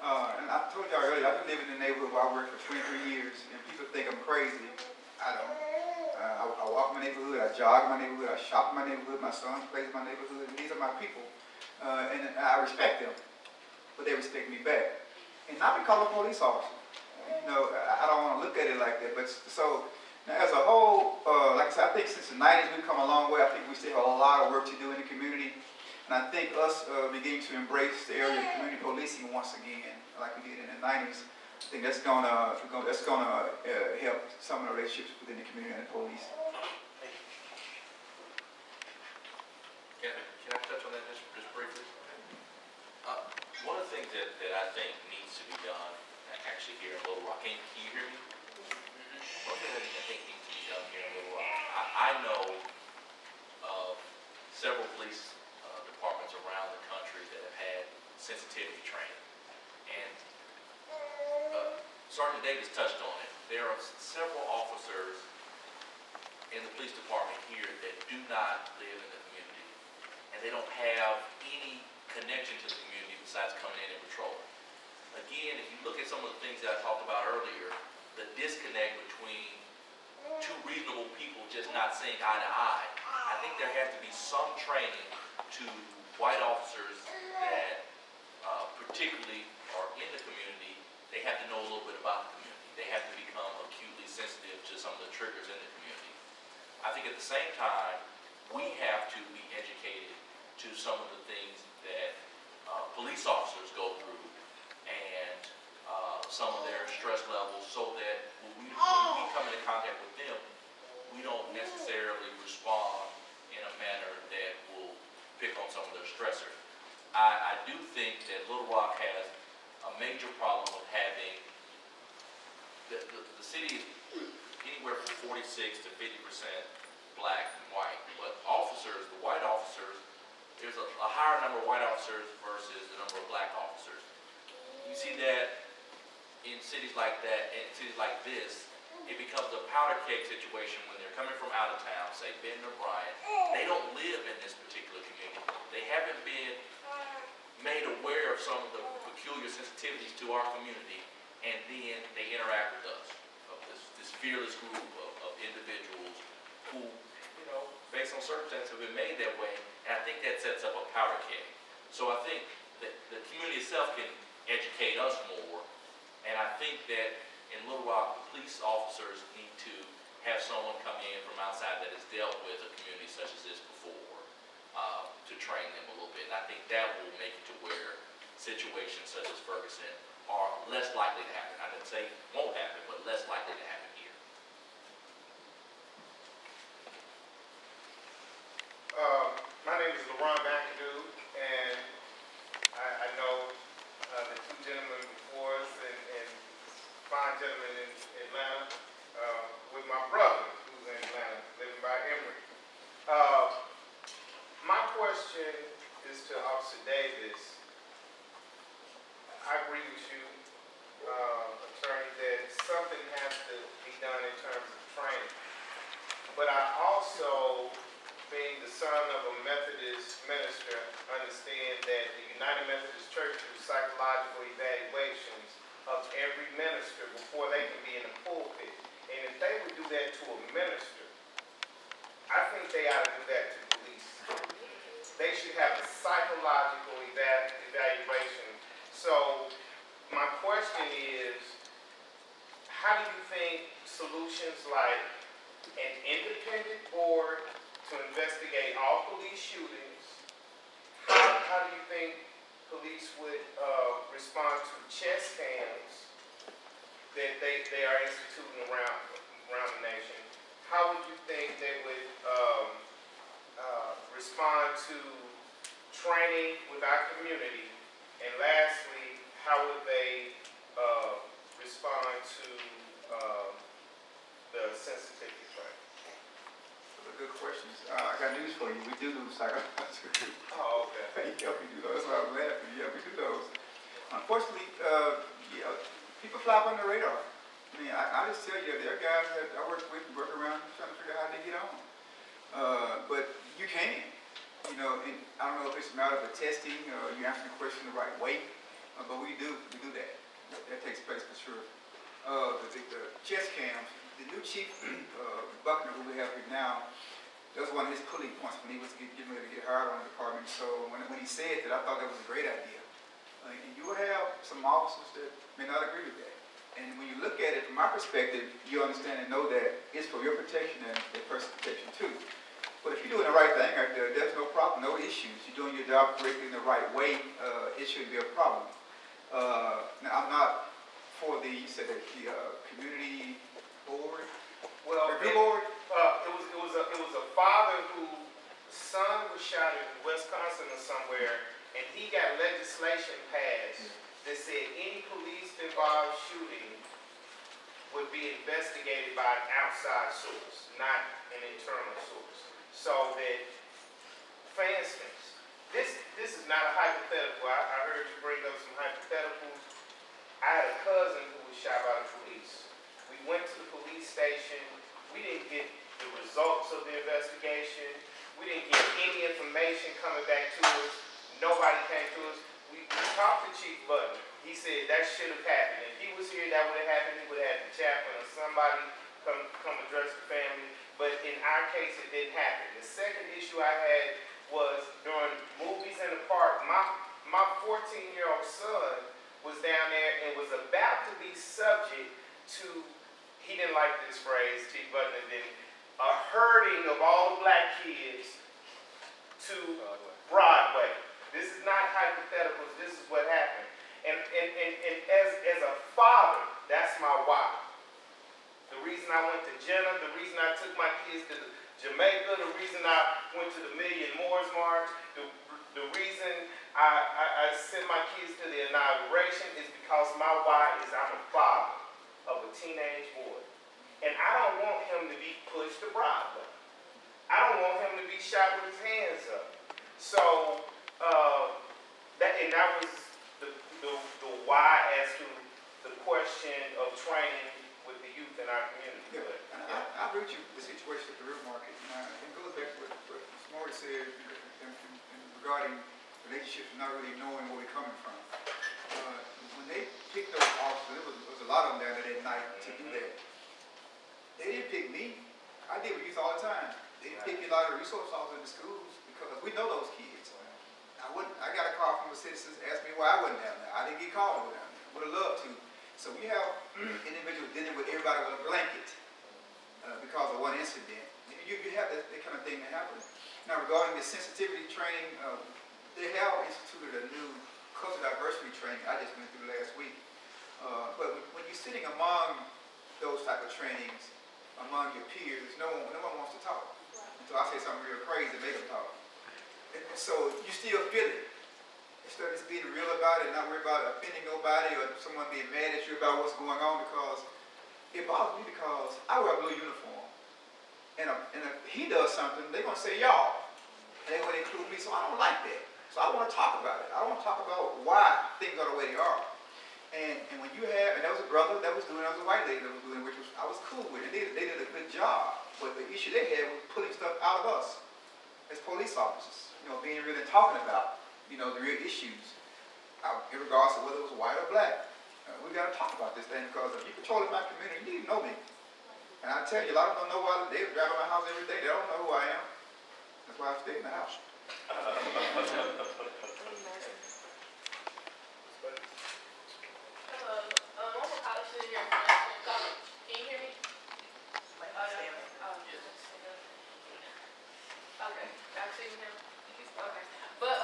S4: And I told y'all earlier, I've been living in the neighborhood where I worked for 23 years, and people think I'm crazy. I don't. I walk in my neighborhood, I jog in my neighborhood, I shop in my neighborhood, my son plays in my neighborhood, and these are my people. And I respect them, but they respect me back. And not because I'm a police officer. You know, I don't want to look at it like that. But so, now as a whole, like I said, I think since the 90s we've come a long way. I think we still have a lot of work to do in the community. And I think us beginning to embrace the area of community policing once again, like we did in the 90s, I think that's gonna help some of the relationships within the community and the police.
S5: Can I touch on that just briefly? One of the things that I think needs to be done, actually here in Little Rock, can you hear me? One thing that I think needs to be done here in Little Rock, I know of several police departments around the country that have had sensitivity training. And Sergeant Davis touched on it. There are several officers in the police department here that do not live in the community, and they don't have any connection to the community besides coming in and patrolling. Again, if you look at some of the things that I talked about earlier, the disconnect between two reasonable people just not seeing eye to eye, I think there has to be some training to white officers that particularly are in the community. They have to know a little bit about the community. They have to become acutely sensitive to some of the triggers in the community. I think at the same time, we have to be educated to some of the things that police officers go through and some of their stress levels, so that when we come into contact with them, we don't necessarily respond in a manner that will pick on some of their stressors. I do think that Little Rock has a major problem with having, the city is anywhere from 46 to 50% black and white, but officers, the white officers, there's a higher number of white officers versus the number of black officers. You see that in cities like that, and cities like this, it becomes a powder keg situation when they're coming from out of town, say Benton or Bryan. They don't live in this particular community. They haven't been made aware of some of the peculiar sensitivities to our community, and then they interact with us, of this fearless group of individuals who, based on circumstances, have been made that way, and I think that sets up a powder keg. So I think that the community itself can educate us more, and I think that in Little Rock, police officers need to have someone come in from outside that has dealt with a community such as this before, to train them a little bit. And I think that will make it to where situations such as Ferguson are less likely to happen. I didn't say won't happen, but less likely to happen here.
S9: My name is LaRon McAdoo, and I know the two gentlemen before us and fine gentlemen in Atlanta, with my brother who's in Atlanta, living by Emory. My question is to Officer Davis. I agree with you, Attorney, that something has to be done in terms of training. But I also, being the son of a Methodist minister, understand that the United Methodist Church do psychological evaluations of every minister before they can be in the pulpit. And if they would do that to a minister, I think they ought to do that to police. They should have a psychological evaluation. So my question is, how do you think solutions like an independent board to investigate all police shootings, how do you think police would respond to chest cams that they are instituting around the nation? How would you think they would respond to training with our community? And lastly, how would they respond to the sensitivity training?
S4: psychological.
S9: Oh, okay.
S4: He helped me do those. That's why I was laughing. He helped me do those. Unfortunately, yeah, people fly up on the radar. I mean, I just tell you, there are guys that I work with, work around, trying to figure out how they get on. But you can, and I don't know if it's a matter of testing or you answer the question the right way, but we do that. That takes place for sure. The chest cams, the new chief, Buckner, who we have here now, that was one of his pulling points when he was getting ready to get hired on the department. So when he said that, I thought that was a great idea. And you will have some officers that may not agree with that. And when you look at it from my perspective, you understand and know that it's for your protection and their personal protection too. But if you're doing the right thing right there, there's no problem, no issues. You're doing your job correctly in the right way, it shouldn't be a problem. Now, I'm not for you said that the community board?
S9: Well,
S4: Review board?
S9: it was a father whose son was shot in Wisconsin or somewhere, and he got legislation passed that said any police-involved shooting would be investigated by an outside source, not an internal source. So that, for instance, this is not a hypothetical. I heard you bring up some hypotheticals. I had a cousin who was shot by the police. We went to the police station. We didn't get the results of the investigation. We didn't get any information coming back to us. Nobody came to us. We talked to Chief Butler. He said that should have happened. If he was here, that would have happened. He would have had the chaplain or somebody come address the family. But in our case, it didn't happen. The second issue I had was during movies in the park. My 14-year-old son was down there and was about to be subject to, he didn't like this phrase, Chief Butler didn't, a herding of all the black kids to Broadway. This is not hypotheticals, this is what happened. And as a father, that's my why. The reason I went to Jenna, the reason I took my kids to Jamaica, the reason I went to the Million Moors March, the reason I sent my kids to the inauguration is because my why is I'm a father of a teenage boy. And I don't want him to be pushed to Broadway. I don't want him to be shot with his hands up. So, that was the why as to the question of training with the youth in our community.
S4: Yeah, and I agree with you, the situation at the real market. It goes back to what Morris said in regarding relationships and not really knowing where we're coming from. When they picked those officers, there was a lot of them down there that night to do that. They didn't pick me. I deal with youth all the time. They didn't pick a lot of resource officers in the schools because we know those kids. I got a call from a citizen asking me why I wasn't down there. I didn't get called to go down there. Would have loved to. So we have individuals dealing with everybody with a blanket because of one incident. You have that kind of thing that happens. Now regarding the sensitivity training, they have instituted a new cultural diversity training I just went through last week. But when you're sitting among those type of trainings, among your peers, no one wants to talk. Until I say something real crazy, make them talk. And so you still feel it. Instead of just being real about it, not worry about offending nobody or someone being mad at you about what's going on, because it bothers me because I wear a blue uniform. And if he does something, they're going to say y'all. And they're going to include me, so I don't like that. So I want to talk about it. I want to talk about why things are the way they are. And when you have, and that was a brother that was doing it, that was a white lady that was doing it, which was, I was cool with it. They did a good job. But the issue they had was pulling stuff out of us as police officers. Being real and talking about, the real issues in regards to whether it was white or black. We got to talk about this thing because if you're patrolling my community, you need to know me. And I tell you, a lot of them don't know why they drive by my house every day. They don't know who I am. That's why I stay in the house.
S1: I'm a college student here from National College. Can you hear me? Okay, I'll see you now. Okay, but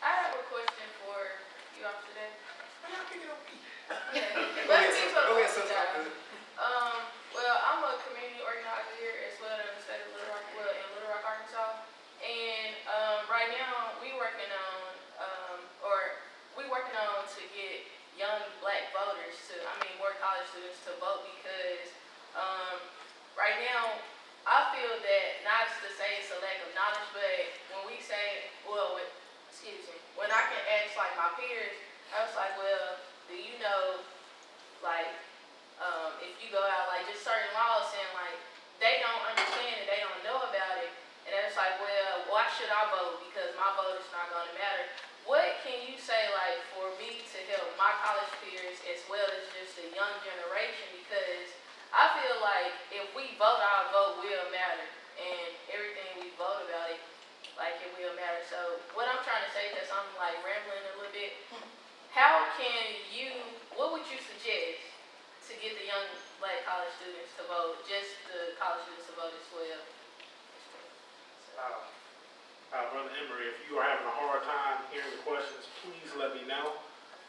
S1: I have a question for you all today.
S4: I'm not picking on me.
S1: Yeah.
S4: Go ahead, sister.
S1: Well, I'm a community organizer here as well in the state of Little Rock, in Little Rock, Arkansas. And right now we're working on to get young black voters more college students to vote because right now
S10: I feel that, not to say it's a lack of knowledge, but when we say, well, when I can ask like my peers, I was like, well, do you know, like, if you go out, like just certain laws saying like, they don't understand it, they don't know about it, and it's like, well, why should I vote? Because my vote is not going to matter. What can you say, like, for me to help my college peers as well as just the young generation? Because I feel like if we vote, our vote will matter, and everything we vote about it, like, it will matter. So what I'm trying to say, because I'm like rambling a little bit, what would you suggest to get the young black college students to vote, just the college students to vote as well?
S6: Brother Emery, if you are having a hard time hearing the questions, please let me know,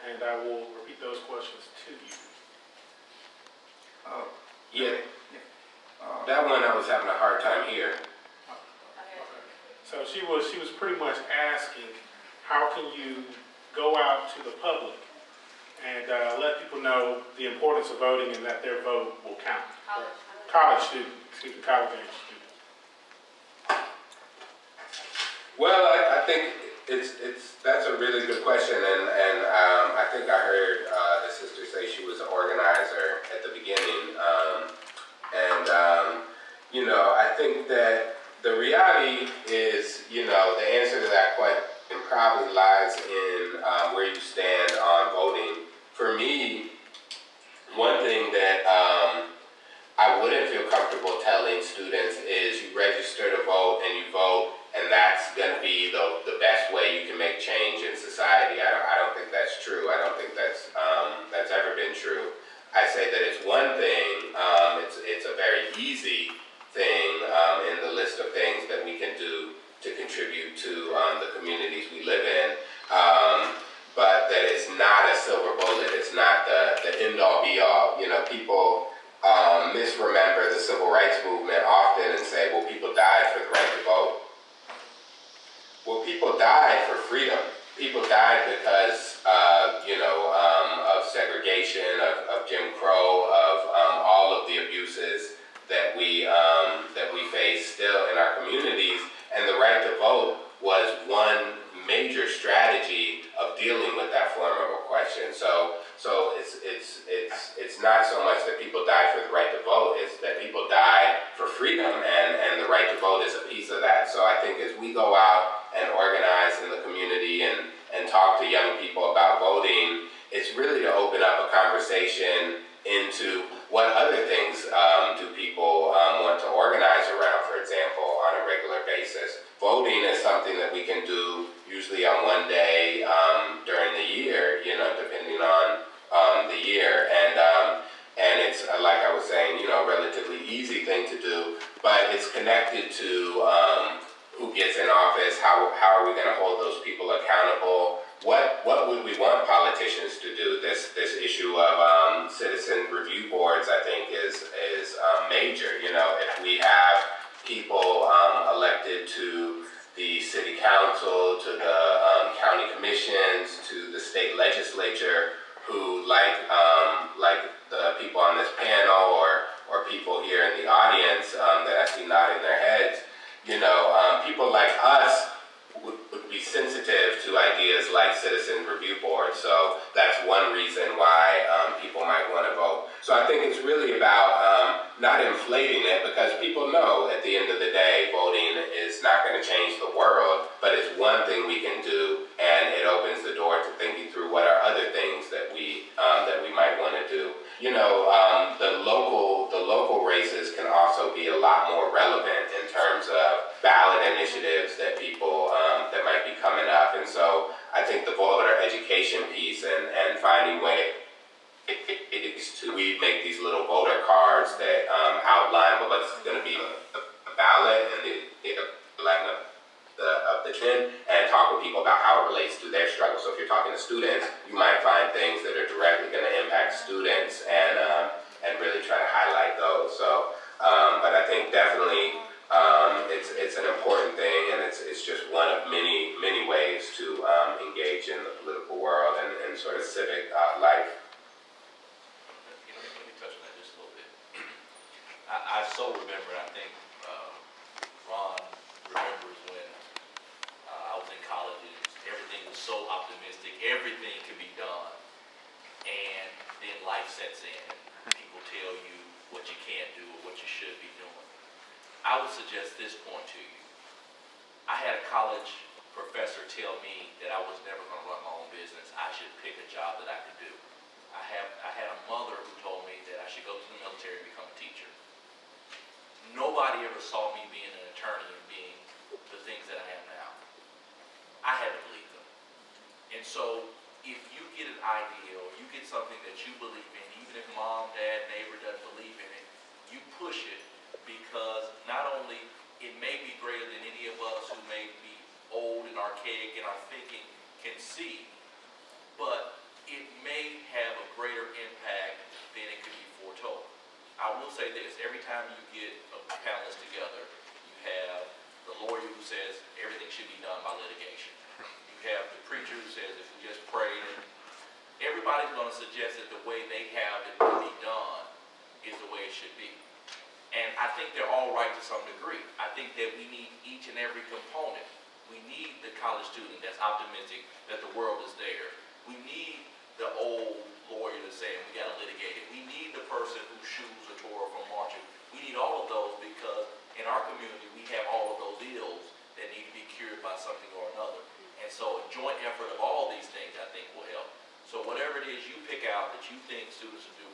S6: and I will repeat those questions to you.
S7: Yeah, that one I was having a hard time here.
S6: So she was pretty much asking, how can you go out to the public and let people know the importance of voting and that their vote will count? College age students.
S7: Well, I think that's a really good question, and I think I heard the sister say she was an organizer at the beginning, you know, I think that the reality is, you know, the answer to that question probably lies in where you stand on voting. For me, one thing that I wouldn't feel comfortable telling students is you register to vote and you vote, and that's going to be the best way you can make change in society. I don't think that's true. I don't think that's ever been true. I say that it's one thing. It's a very easy thing in the list of things that we can do to contribute to the communities we live in. But that it's not a silver bullet. It's not the end-all be-all. You know, people misremember the civil rights movement often and say, well, people died for the right to vote. Well, people died for freedom. People died because, of segregation, of Jim Crow, of all of the abuses that we face still in our communities. And the right to vote was one major strategy of dealing with that form of oppression. So it's not so much that people died for the right to vote, it's that people died for freedom, and the right to vote is a piece of that. So I think as we go out and organize in the community and talk to young people about voting, it's really to open up a conversation into what other things do people want to organize around, for example, on a regular basis. Voting is something that we can do usually on one day during the year, you know, depending on the year. And it's, like I was saying, you know, a relatively easy thing to do, but it's connected to who gets in office, how are we going to hold those people accountable, what would we want politicians to do? This issue of citizen review boards, I think, is major. You know, if we have people elected to the city council, to the county commissions, to the state legislature, who like the people on this panel or people here in the audience that I see nodding their heads, you know, people like us would be sensitive to ideas like citizen review boards. So that's one reason why people might want to vote. So I think it's really about not inflating it, because people know at the end of the day voting is not going to change the world, but it's one thing we can do, and it opens the door to thinking through what are other things that we might want to do. You know, the local races can also be a lot more relevant in terms of ballot initiatives that people that might be coming up. And so I think the voter education piece and finding ways we make these little voter cards that outline what's going to be the ballot and the trend, and talk with people about how it relates to their struggle. So if you're talking to students, you might find things that are directly going to impact students and really try to highlight those. So, but I think definitely it's an important thing, and it's just one of many ways to engage in the political world and sort of civic life.
S5: Let me touch on that just a little bit. I so remember, I think, everything can be done, and then life sets in, and people tell you what you can't do or what you should be doing. I would suggest this point to you. I had a college professor tell me that I was never going to run my own business. I should pick a job that I could do. I had a mother who told me that I should go to the military and become a teacher. Nobody ever saw me being an attorney and being the things that I am now. I had to believe them. And so if you get an idea or you get something that you believe in, even if mom, dad, neighbor doesn't believe in it, you push it, because not only it may be greater than any of us who may be old and archaic in our thinking can see, but it may have a greater impact than it could be foretold. I will say this, every time you get a panelist together, you have the lawyer who says everything should be done by litigation. You have the preacher who says if we just pray, everybody's going to suggest that the way they have it to be done is the way it should be. And I think they're all right to some degree. I think that we need each and every component. We need the college student that's optimistic that the world is there. We need the old lawyer that's saying we got to litigate it. We need the person whose shoes are tore from marching. We need all of those, because in our community we have all of those ills that need to be cured by something or another. And so a joint effort of all these things I think will help. So whatever it is you pick out that you think students will do,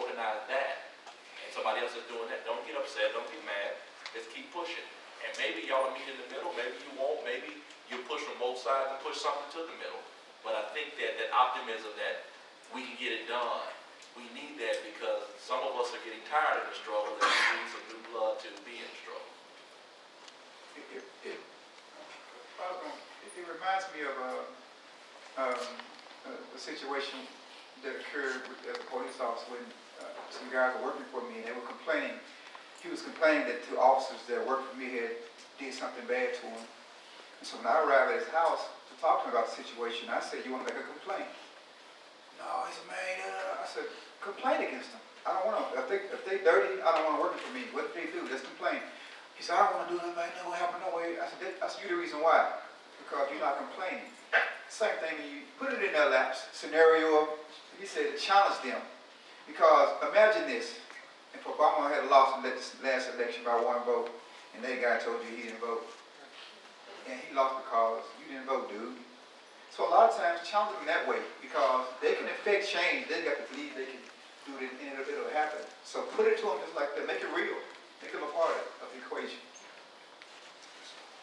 S5: organize that. And somebody else is doing that. Don't get upset, don't get mad. Just keep pushing. And maybe y'all will meet in the middle, maybe you won't, maybe you'll push from both sides and push something to the middle. But I think that that optimism that we can get it done, we need that, because some of us are getting tired of the struggle and we need some new blood to be in the struggle.
S4: It reminds me of a situation that occurred as a police officer when some guys were working for me and they were complaining. He was complaining that two officers that worked for me had did something bad to him. And so when I arrived at his house to talk to him about the situation, I said, "You want to make a complaint?" "No," he said, "Man," I said, "Complain against them. I don't want to. If they dirty, I don't want them working for me. What did they do? Just complain." He said, "I don't want to do nothing. Ain't never happen no way." I said, "That's you the reason why, because you're not complaining." Same thing, you put it in that scenario. He said, challenge them, because imagine this: if Obama had lost the last election by 1 vote, and that guy told you he didn't vote, and he lost because you didn't vote, dude. So a lot of times, challenge them that way, because they can affect change. They got to believe they can do it, and it'll happen. So put it to them just like that. Make it real. Make them a part of the equation.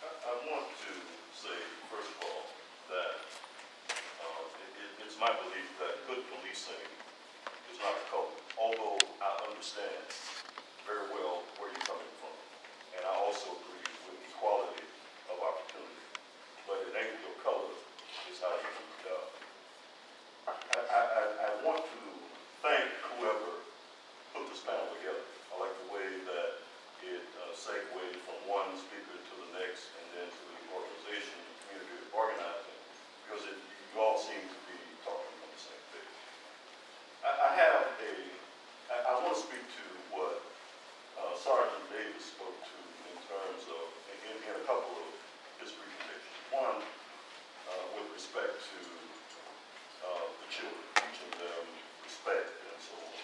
S2: I want to say, first of all, that it's my belief that good policing is not a code, although I understand very well where you're coming from. And I also agree with equality of opportunity. But it ain't your color, it's how you do the job. I want to thank whoever put this panel together. I like the way that it segued from one speaker to the next, and then to the organization, the community of organizing, because you all seem to be talking from the same page. I want to speak to what Sergeant Davis spoke to in terms of, in a couple of his presentations. One, with respect to the children, teaching them respect and so on.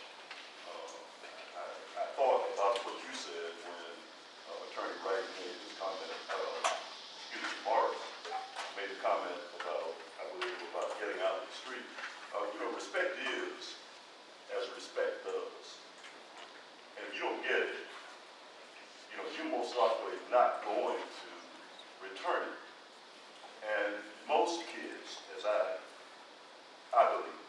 S2: I thought about what you said when Attorney Wright made his comment, Morris made a comment about, I believe, about getting out of the street. Respect is as respect does. And if you don't get it, you're most likely not going to return it. And most kids, as I believe,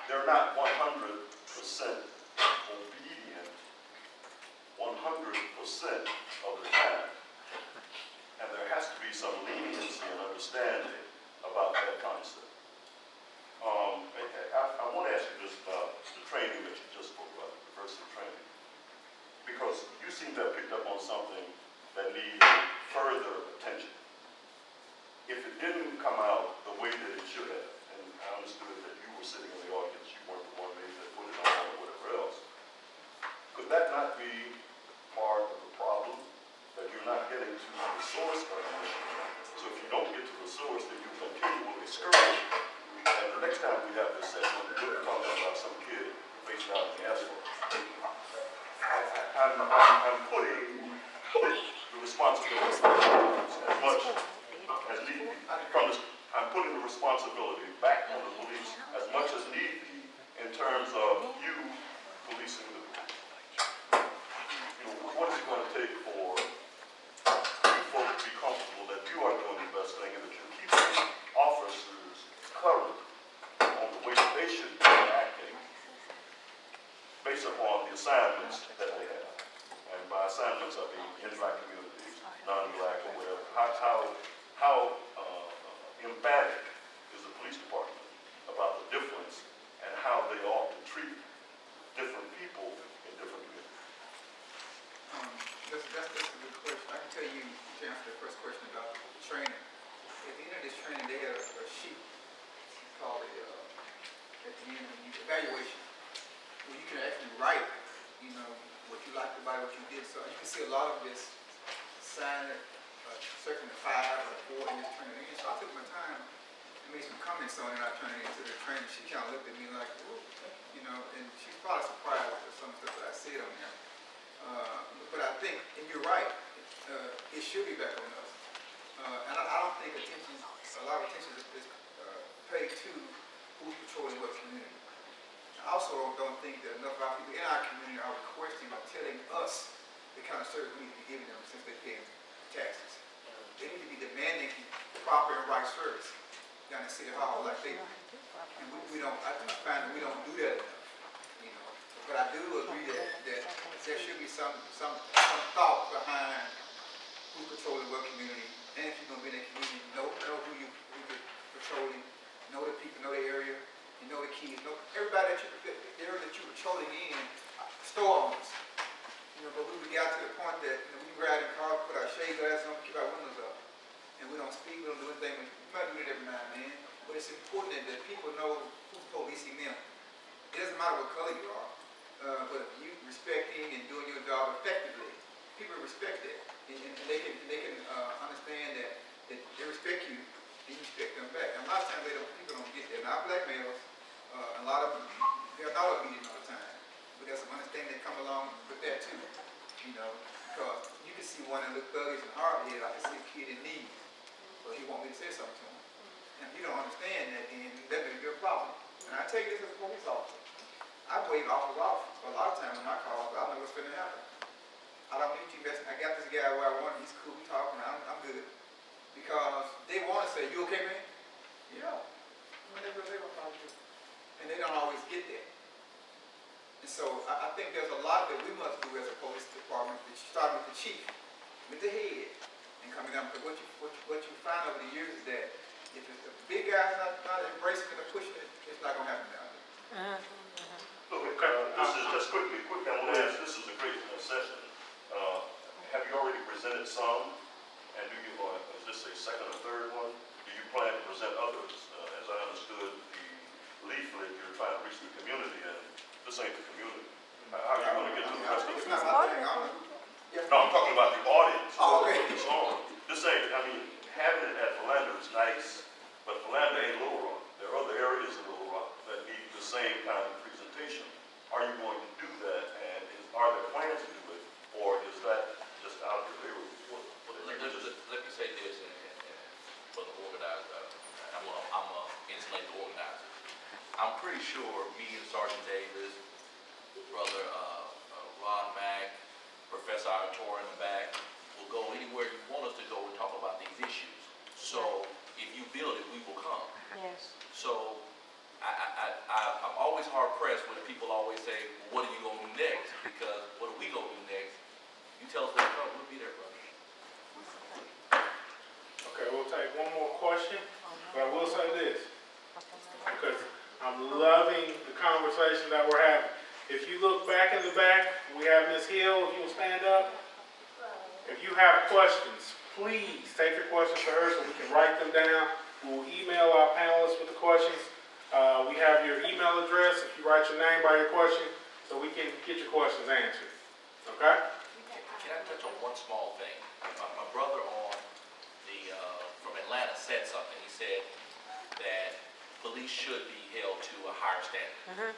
S2: they're not 100% obedient 100% of the time. And there has to be some leniency and understanding about that concept. I want to ask you just about the training that you just spoke about, diversity training, because you seem to have picked up on something that needs further attention. If it didn't come out the way that it should have, and I understood that you were sitting in the audience, you weren't the one maybe that put it on or whatever else, could that not be part of the problem, that you're not getting to the source of the issue? So if you don't get to the source, then you continue
S11: responsibility as much as need be. I'm putting the responsibility back on the police as much as need be in terms of you policing the what is it going to take for you folks to be comfortable that you are doing the best thing and that you're keeping officers current on the way that they should be acting based upon the assignments that they have? And by assignments, I mean in black communities, non-black or whatever. How emphatic is the police department about the difference and how they ought to treat different people in different communities?
S4: That's a good question. I can tell you to answer the first question about training. At the end of this training, they had a sheet called at the end of the evaluation, where you can actually write, what you liked about it, what you did. So you can see a lot of this sign it, certain 5 or 4 in this training. And so I took my time and made some comments on it. I turned it into the training. She kind of looked at me like, ooh, and she's probably surprised with some stuff that I said on there. But I think, and you're right, it should be back on us. And I don't think a lot of attention is paid to who's patrolling what community. I also don't think that enough of our people in our community are requesting or telling us the kind of service we need to be giving them since they pay taxes. They need to be demanding proper and right service down in City Hall like they do. And we don't, I find that we don't do that enough, But I do agree that there should be some thought behind who's patrolling what community. And if you're going to be in a community, know who you're patrolling, know the people, know the area, you know the keys, know everybody the area that you're patrolling in, store owners. But we got to the point that we can ride in cars, put our shade glasses on, keep our windows up. And we don't speak, we don't do anything. We might do it every now and then. But it's important that people know who's policing them. It doesn't matter what color you are, but if you respecting and doing your job effectively, people respect that. And they can understand that they respect you and you respect them back. And a lot of times people don't get that. Now black males, a lot of them, they're not obedient all the time. But there's some understanding that come along with that too. Because you can see one that look thuggish and hard-headed. I can see a kid in need, but he want me to say something to him. And if you don't understand that, then that may be a problem. And I tell you this as a police officer. I wave officers off a lot of times when I call, but I know what's going to happen. I don't need you investing. I got this guy where I want him. He's cool. We talking. I'm good. Because they want to say, "You okay, man?" Yeah. Whatever they want to do. And they don't always get that. And so I think there's a lot that we must do as a police department, starting with the chief, with the head, and coming down. Because what you find over the years is that if the big guy's not embracing it or pushing it, it's not going to happen down there.
S11: This is just quickly, I want to ask, this is a great session. Have you already presented some? And do you, is this a second or third one? Do you plan to present others? As I understood, the leaflet, you're trying to reach the community, and this ain't the community. How are you going to get to the rest of the
S4: It's
S11: community?
S4: not my thing.
S11: No, I'm talking about the audience.
S4: Oh, okay.
S11: It's on. This ain't, having it at Philander is nice, but Philander ain't Little Rock. There are other areas in Little Rock that need the same kind of presentation. Are you going to do that, and are there plans to do it, or is that just out of your
S5: Let me say this, and for the organizer, I'm gonna insulate the organizer. I'm pretty sure me and Sergeant Davis, Brother Ron Mack, Professor Artur in the back, will go anywhere you want us to go and talk about these issues. So if you build it, we will come.
S12: Yes.
S5: So I'm always hard pressed when people always say, well, what are you going to do next? Because what are we going to do next? You tell us where to come, we'll be there, brother.
S6: Okay, we'll take one more question, but I will say this, because I'm loving the conversation that we're having. If you look back in the back, we have Ms. Hill, if you will stand up. If you have questions, please take your questions to her so we can write them down. We'll email our panelists with the questions. We have your email address if you write your name by your question so we can get your questions answered. Okay?
S5: Can I touch on one small thing? My brother from Atlanta said something. He said that police should be held to a higher standard.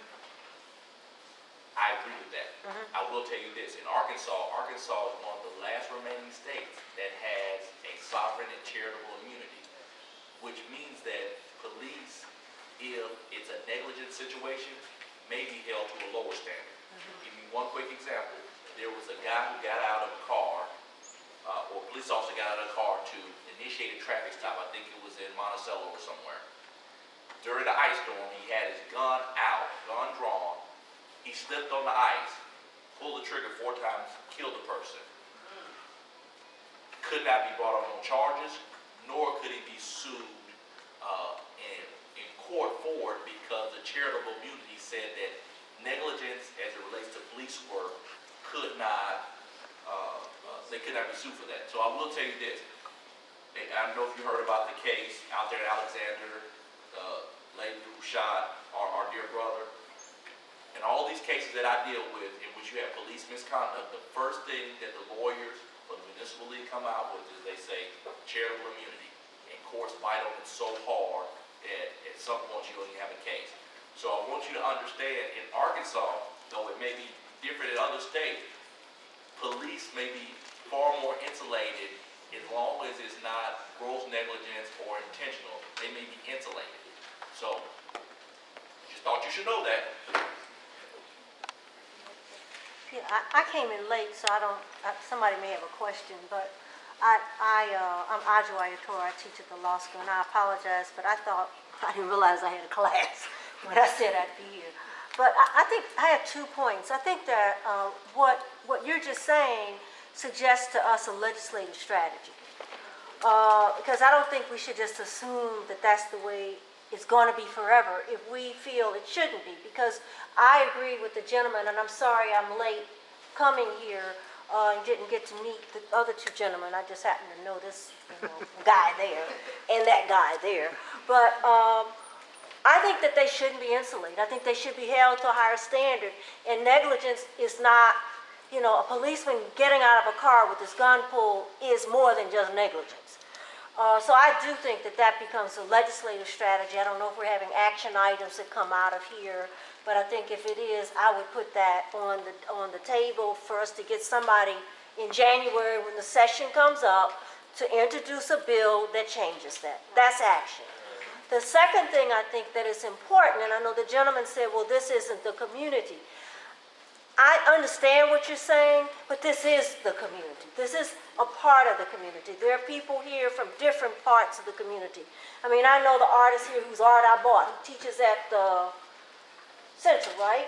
S5: I agree with that. I will tell you this, in Arkansas is one of the last remaining states that has a sovereign and charitable immunity, which means that police, if it's a negligent situation, may be held to a lower standard. Give you one quick example. There was a guy who got out of a car, or a police officer got out of a car to initiate a traffic stop. I think it was in Monticello or somewhere. During the ice storm, he had his gun out, gun drawn. He slipped on the ice, pulled the trigger 4 times, killed the person. Could not be brought up on charges, nor could he be sued in court for it, because the charitable immunity said that negligence as it relates to police work could not, they could not be sued for that. So I will tell you this. I don't know if you heard about the case out there in Alexander, the lady who shot our dear brother. In all these cases that I deal with in which you have police misconduct, the first thing that the lawyers for the municipal league come out with is they say charitable immunity. And courts bite on it so hard that at some point you only have a case. So I want you to understand, in Arkansas, though it may be different in other states, police may be far more insulated as long as it's not gross negligence or intentional. They may be insulated. So, just thought you should know that.
S12: Yeah, I came in late, so I don't, somebody may have a question, but I'm Audrey Ayator. I teach at the law school, and I apologize, but I didn't realize I had a class when I said I'd be here. But I think I have 2 points. I think that what you're just saying suggests to us a legislative strategy. Because I don't think we should just assume that that's the way it's going to be forever if we feel it shouldn't be. Because I agree with the gentleman, and I'm sorry I'm late coming here and didn't get to meet the other 2 gentlemen. I just happened to know this guy there and that guy there. But I think that they shouldn't be insulated. I think they should be held to a higher standard. And negligence is not, a policeman getting out of a car with his gun pulled is more than just negligence. So I do think that becomes a legislative strategy. I don't know if we're having action items that come out of here, but I think if it is, I would put that on the table for us to get somebody in January when the session comes up to introduce a bill that changes that. That's action. The second thing I think that is important, and I know the gentleman said, well, this isn't the community. I understand what you're saying, but this is the community. This is a part of the community. There are people here from different parts of the community. I mean, I know the artist here whose art I bought. He teaches at the Central, right?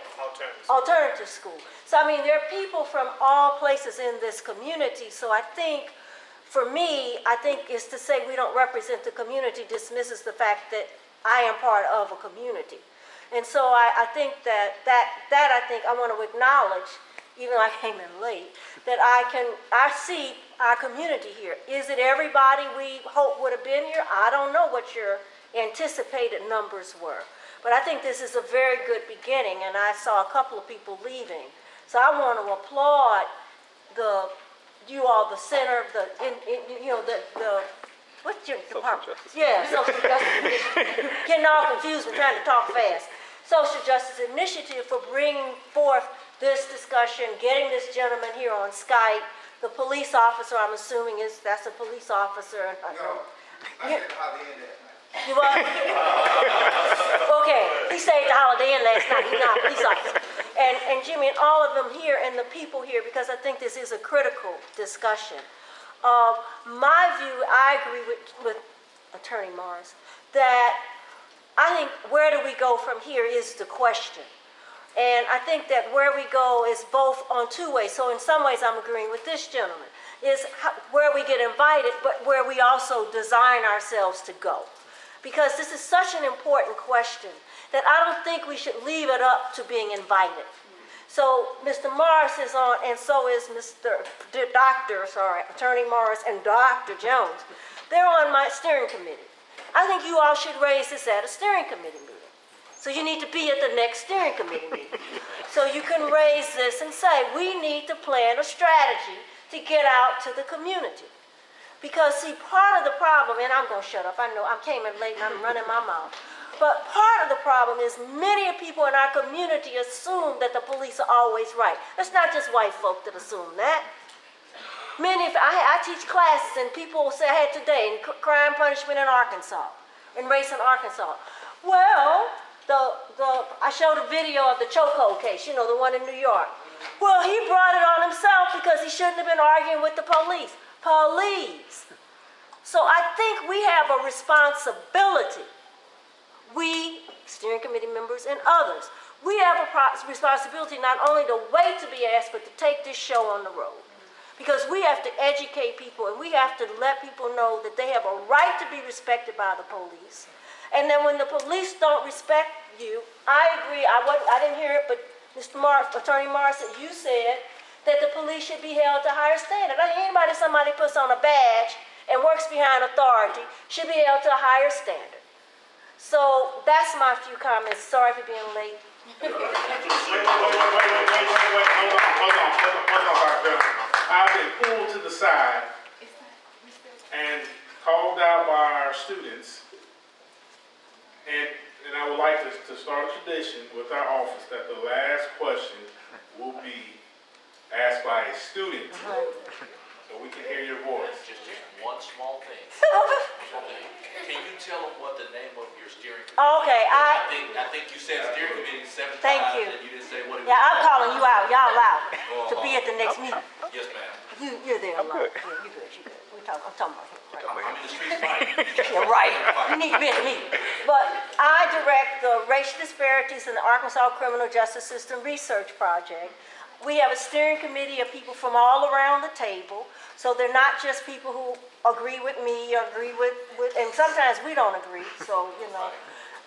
S12: Alternative school. So, I mean, there are people from all places in this community. So I think, for me, is to say we don't represent the community dismisses the fact that I am part of a community. And so I think that I think I want to acknowledge, even though I came in late, that I see our community here. Is it everybody we hope would have been here? I don't know what your anticipated numbers were. But I think this is a very good beginning, and I saw a couple of people leaving. So I want to applaud the center, what's your department? Yeah, Social Justice Initiative. Getting all confused and trying to talk fast. Social Justice Initiative for bringing forth this discussion, getting this gentleman here on Skype. The police officer, I'm assuming that's a police officer.
S4: No, I said Holiday Inn last night.
S12: You what? Okay, he stayed at the Holiday Inn last night. He's not a police officer. And Jimmy and all of them here and the people here, because I think this is a critical discussion. My view, I agree with Attorney Morris, that I think where do we go from here is the question. And I think that where we go is both on 2 ways. So in some ways I'm agreeing with this gentleman, is where we get invited, but where we also design ourselves to go. Because this is such an important question that I don't think we should leave it up to being invited. So Mr. Morris is on, and so is Attorney Morris and Dr. Jones. They're on my steering committee. I think you all should raise this at a steering committee meeting. So you need to be at the next steering committee meeting. So you can raise this and say, we need to plan a strategy to get out to the community. Because see, part of the problem, and I'm going to shut up, I know I came in late and I'm running my mouth. But part of the problem is many people in our community assume that the police are always right. It's not just white folk that assume that. I teach classes and people will say, I had today in crime punishment in Arkansas, in race in Arkansas. Well, I showed a video of the chokehold case, you know, the one in New York. Well, he brought it on himself because he shouldn't have been arguing with the police. Police. So I think we have a responsibility. We, steering committee members and others, we have a responsibility not only to wait to be asked, but to take this show on the road. Because we have to educate people and we have to let people know that they have a right to be respected by the police. And then when the police don't respect you, I agree, I didn't hear it, but Attorney Morrison, you said that the police should be held to higher standard. Somebody puts on a badge and works behind authority should be held to a higher standard. So that's my few comments. Sorry for being late.
S6: Wait, hold on. I've been pulled to the side and called out by our students, and I would like to start a tradition with our office that the last question will be asked by a student, so we can hear your voice.
S5: Just one small thing. Can you tell them what the name of your steering committee?
S12: Okay,
S5: I think you said steering committee 7
S12: Thank
S5: times,
S12: you.
S5: and you didn't say what it was.
S12: Yeah, I'm calling you out. Y'all out to be at the next meeting.
S5: Yes, ma'am.
S12: You're there alone. Yeah, you're good. I'm talking about him. Right?
S5: I'm in the streets fighting.
S12: Yeah, right. You need to be at the meeting. But I direct the Racial Disparities in the Arkansas Criminal Justice System Research Project. We have a steering committee of people from all around the table. So they're not just people who agree with me or agree with and sometimes we don't agree. So, you know,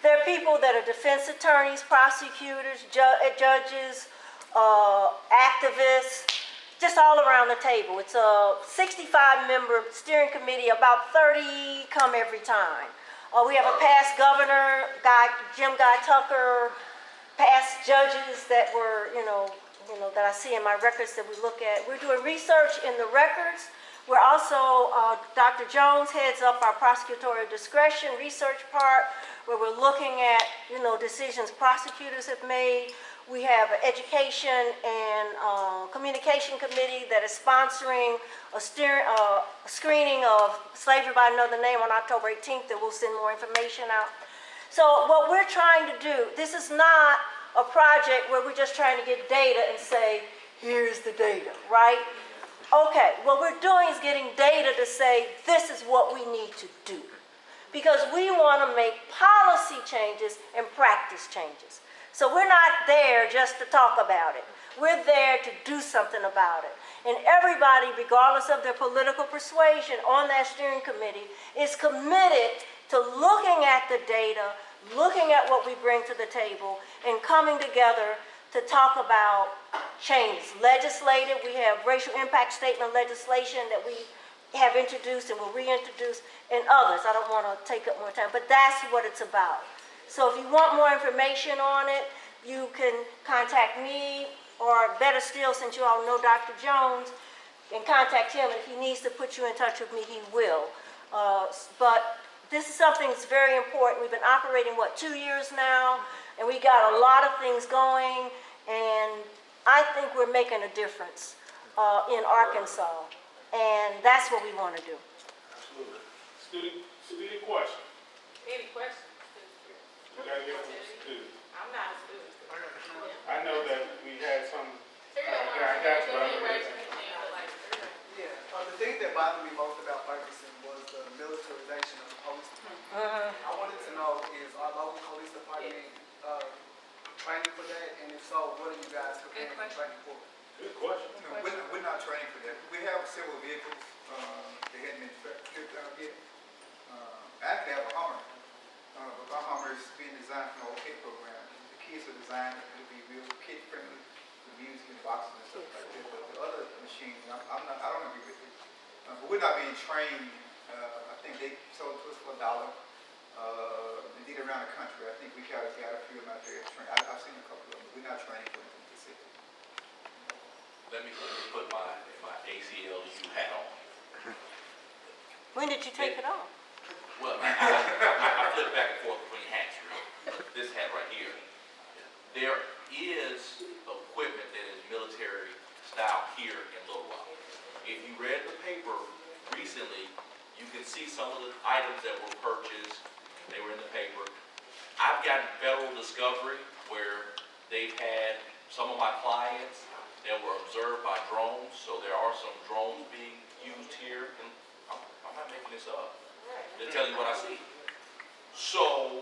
S12: there are people that are defense attorneys, prosecutors, judges, activists, just all around the table. It's a 65-member steering committee, about 30 come every time. We have a past governor, Jim Guy Tucker, past judges that were, that I see in my records that we look at. We're doing research in the records. We're also, Dr. Jones heads up our prosecutorial discretion research part, where we're looking at, decisions prosecutors have made. We have an education and communication committee that is sponsoring a screening of Slavery by Another Name on October 18th that we'll send more information out. So what we're trying to do, this is not a project where we're just trying to get data and say, here's the data, right? Okay, what we're doing is getting data to say, this is what we need to do. Because we want to make policy changes and practice changes. So we're not there just to talk about it. We're there to do something about it. And everybody, regardless of their political persuasion on that steering committee, is committed to looking at the data, looking at what we bring to the table, and coming together to talk about changes. Legislative, we have racial impact statement legislation that we have introduced and will reintroduce, and others. I don't want to take up more time, but that's what it's about. So if you want more information on it, you can contact me, or better still, since you all know Dr. Jones, and contact him. If he needs to put you in touch with me, he will. But this is something that's very important. We've been operating, 2 years now, and we got a lot of things going, and I think we're making a difference in Arkansas, and that's what we want to do.
S6: Absolutely. Student question.
S10: Any questions?
S6: We gotta get from the student.
S10: I'm not a student.
S6: I know that we had some.
S10: I got you.
S13: The thing that bothered me most about Ferguson was the militarization of the police department. I wanted to know, is our local police department training for that? And if so, what are you guys preparing for training for?
S6: Good question.
S4: No, we're not training for that. We have several vehicles. They hadn't been stripped out yet. I actually have a Hummer. But my Hummer is being designed for an OK program. The kids are designed to be real kid friendly, with music and boxes and stuff like that. But the other machines, I don't agree with it. But we're not being trained. I think they sold it to us for $1. They did it around the country. I think we got a few of them out there trained. I've seen a couple of them, but we're not training for anything specific.
S5: Let me put my ACLU hat on.
S12: When did you take it off?
S5: Well, I flip back and forth between hats, really. there is equipment that is military style here in Little Rock. If you read the paper recently, you can see some of the items that were purchased. They were in the paper. I've gotten federal discovery where they've had some of my clients that were observed by drones. So there are some drones being used here. And I'm not making this up. They're telling you what I see. So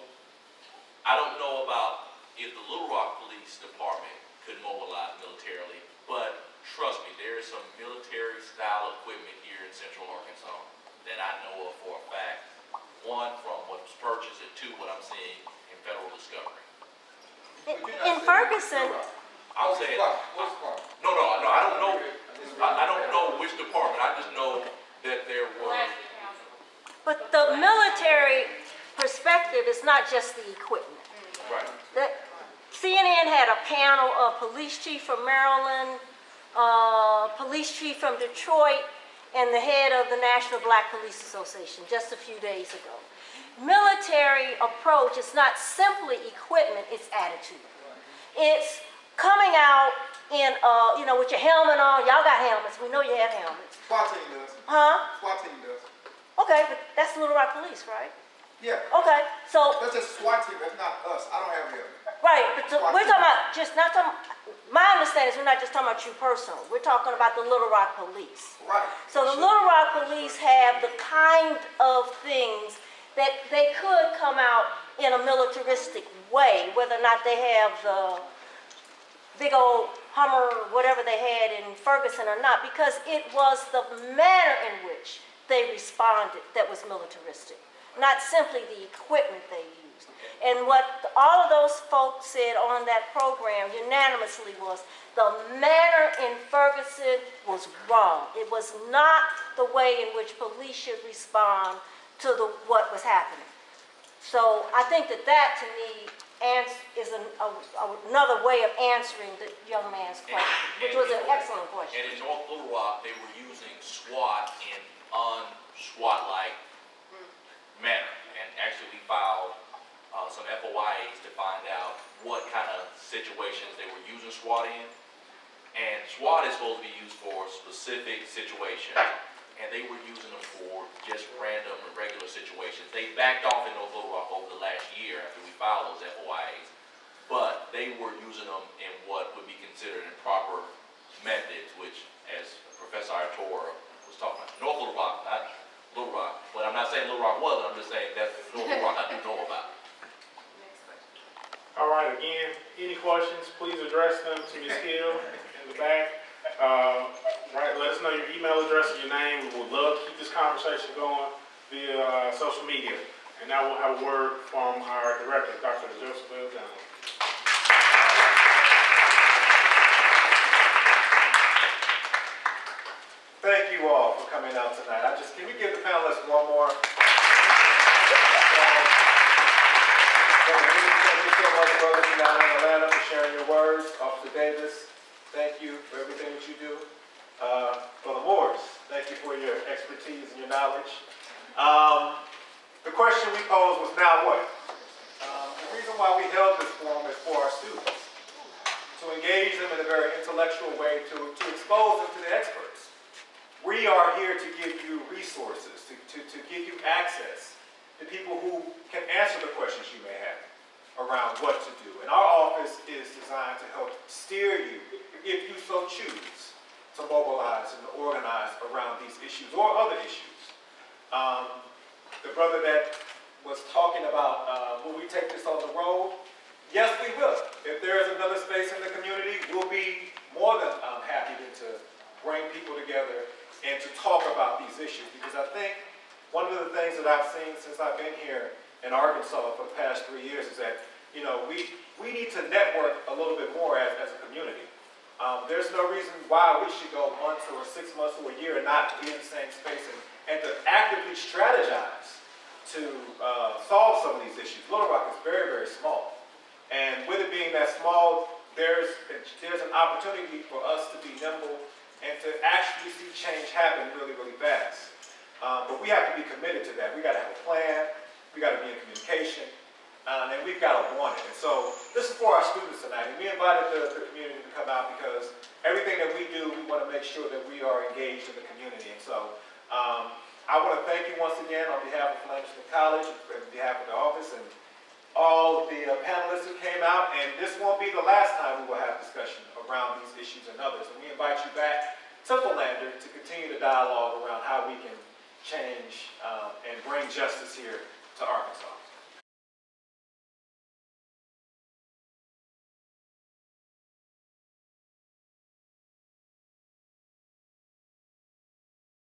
S5: I don't know about if the Little Rock Police Department could mobilize militarily, but trust me, there is some military style equipment here in Central Arkansas that I know of for a fact. One, from what's purchased, and two, what I'm seeing in federal discovery.
S12: In Ferguson,
S5: I'm saying, no, I don't know. I don't know which department. I just know that there were.
S12: but the military perspective is not just the equipment.
S5: Right.
S12: CNN had a panel of police chief from Maryland, police chief from Detroit, and the head of the National Black Police Association just a few days ago. Military approach is not simply equipment, it's attitude. It's coming out in, with your helmet on. Y'all got helmets. We know you have helmets.
S4: SWAT team does.
S12: Huh?
S4: SWAT team does.
S12: Okay, but that's Little Rock Police, right?
S4: Yeah.
S12: Okay, so,
S4: That's just SWAT team, that's not us. I don't have helmet.
S12: right, but so we're talking about, my understanding is we're not just talking about you personally. We're talking about the Little Rock Police.
S4: Right.
S12: So the Little Rock Police have the kind of things that they could come out in a militaristic way, whether or not they have the big old Hummer, whatever they had in Ferguson or not, because it was the manner in which they responded that was militaristic, not simply the equipment they used. And what all of those folks said on that program unanimously was the manner in Ferguson was wrong. It was not the way in which police should respond to what was happening. So I think that to me is another way of answering the young man's question, which was an excellent question.
S5: And in North Little Rock, they were using SWAT in un-SWAT-like manner. And actually, we filed some FOIAs to find out what kind of situations they were using SWAT in. And SWAT is supposed to be used for specific situations, and they were using them for just random and regular situations. They backed off in North Little Rock over the last year after we filed those FOIAs, but they were using them in what would be considered improper methods, which, as Professor Ayatora was talking about, North Little Rock, not Little Rock. But I'm not saying Little Rock wasn't, I'm just saying that's North Little Rock I do know about.
S6: All right, again, any questions, please address them to Ms. Hill in the back. Right, let us know your email address and your name. We would love to keep this conversation going via social media. And now we'll have a word from our director, Dr. Joseph L. Jones.
S3: Thank you all for coming out tonight. Can you give the panelists one more? Thank you so much, brothers from down in Atlanta, for sharing your words. Officer Davis, thank you for everything that you do. Brother Morris, thank you for your expertise and your knowledge. The question we posed was, now what? The reason why we held this forum is for our students, to engage them in a very intellectual way, to expose them to the experts. We are here to give you resources, to give you access to people who can answer the questions you may have around what to do. And our office is designed to help steer you, if you so choose, to mobilize and to organize around these issues or other issues. The brother that was talking about, will we take this on the road? Yes, we will. If there is another space in the community, we'll be more than happy to bring people together and to talk about these issues. Because I think one of the things that I've seen since I've been here in Arkansas for the past 3 years is that, we need to network a little bit more as a community. There's no reason why we should go months or 6 months or a year and not be in the same space and to actively strategize to solve some of these issues. Little Rock is very, very small. And with it being that small, there's an opportunity for us to be nimble and to actually see change happen really, really fast. But we have to be committed to that. We got to have a plan. We got to be in communication. and we've got to want it. And so this is for our students tonight, and we invited the community to come out because everything that we do, we want to make sure that we are engaged in the community. And so I want to thank you once again on behalf of Philander Smith College, on behalf of the office, and all of the panelists who came out. And this won't be the last time we will have discussion around these issues and others. And we invite you back to Philander to continue the dialogue around how we can change and bring justice here to Arkansas.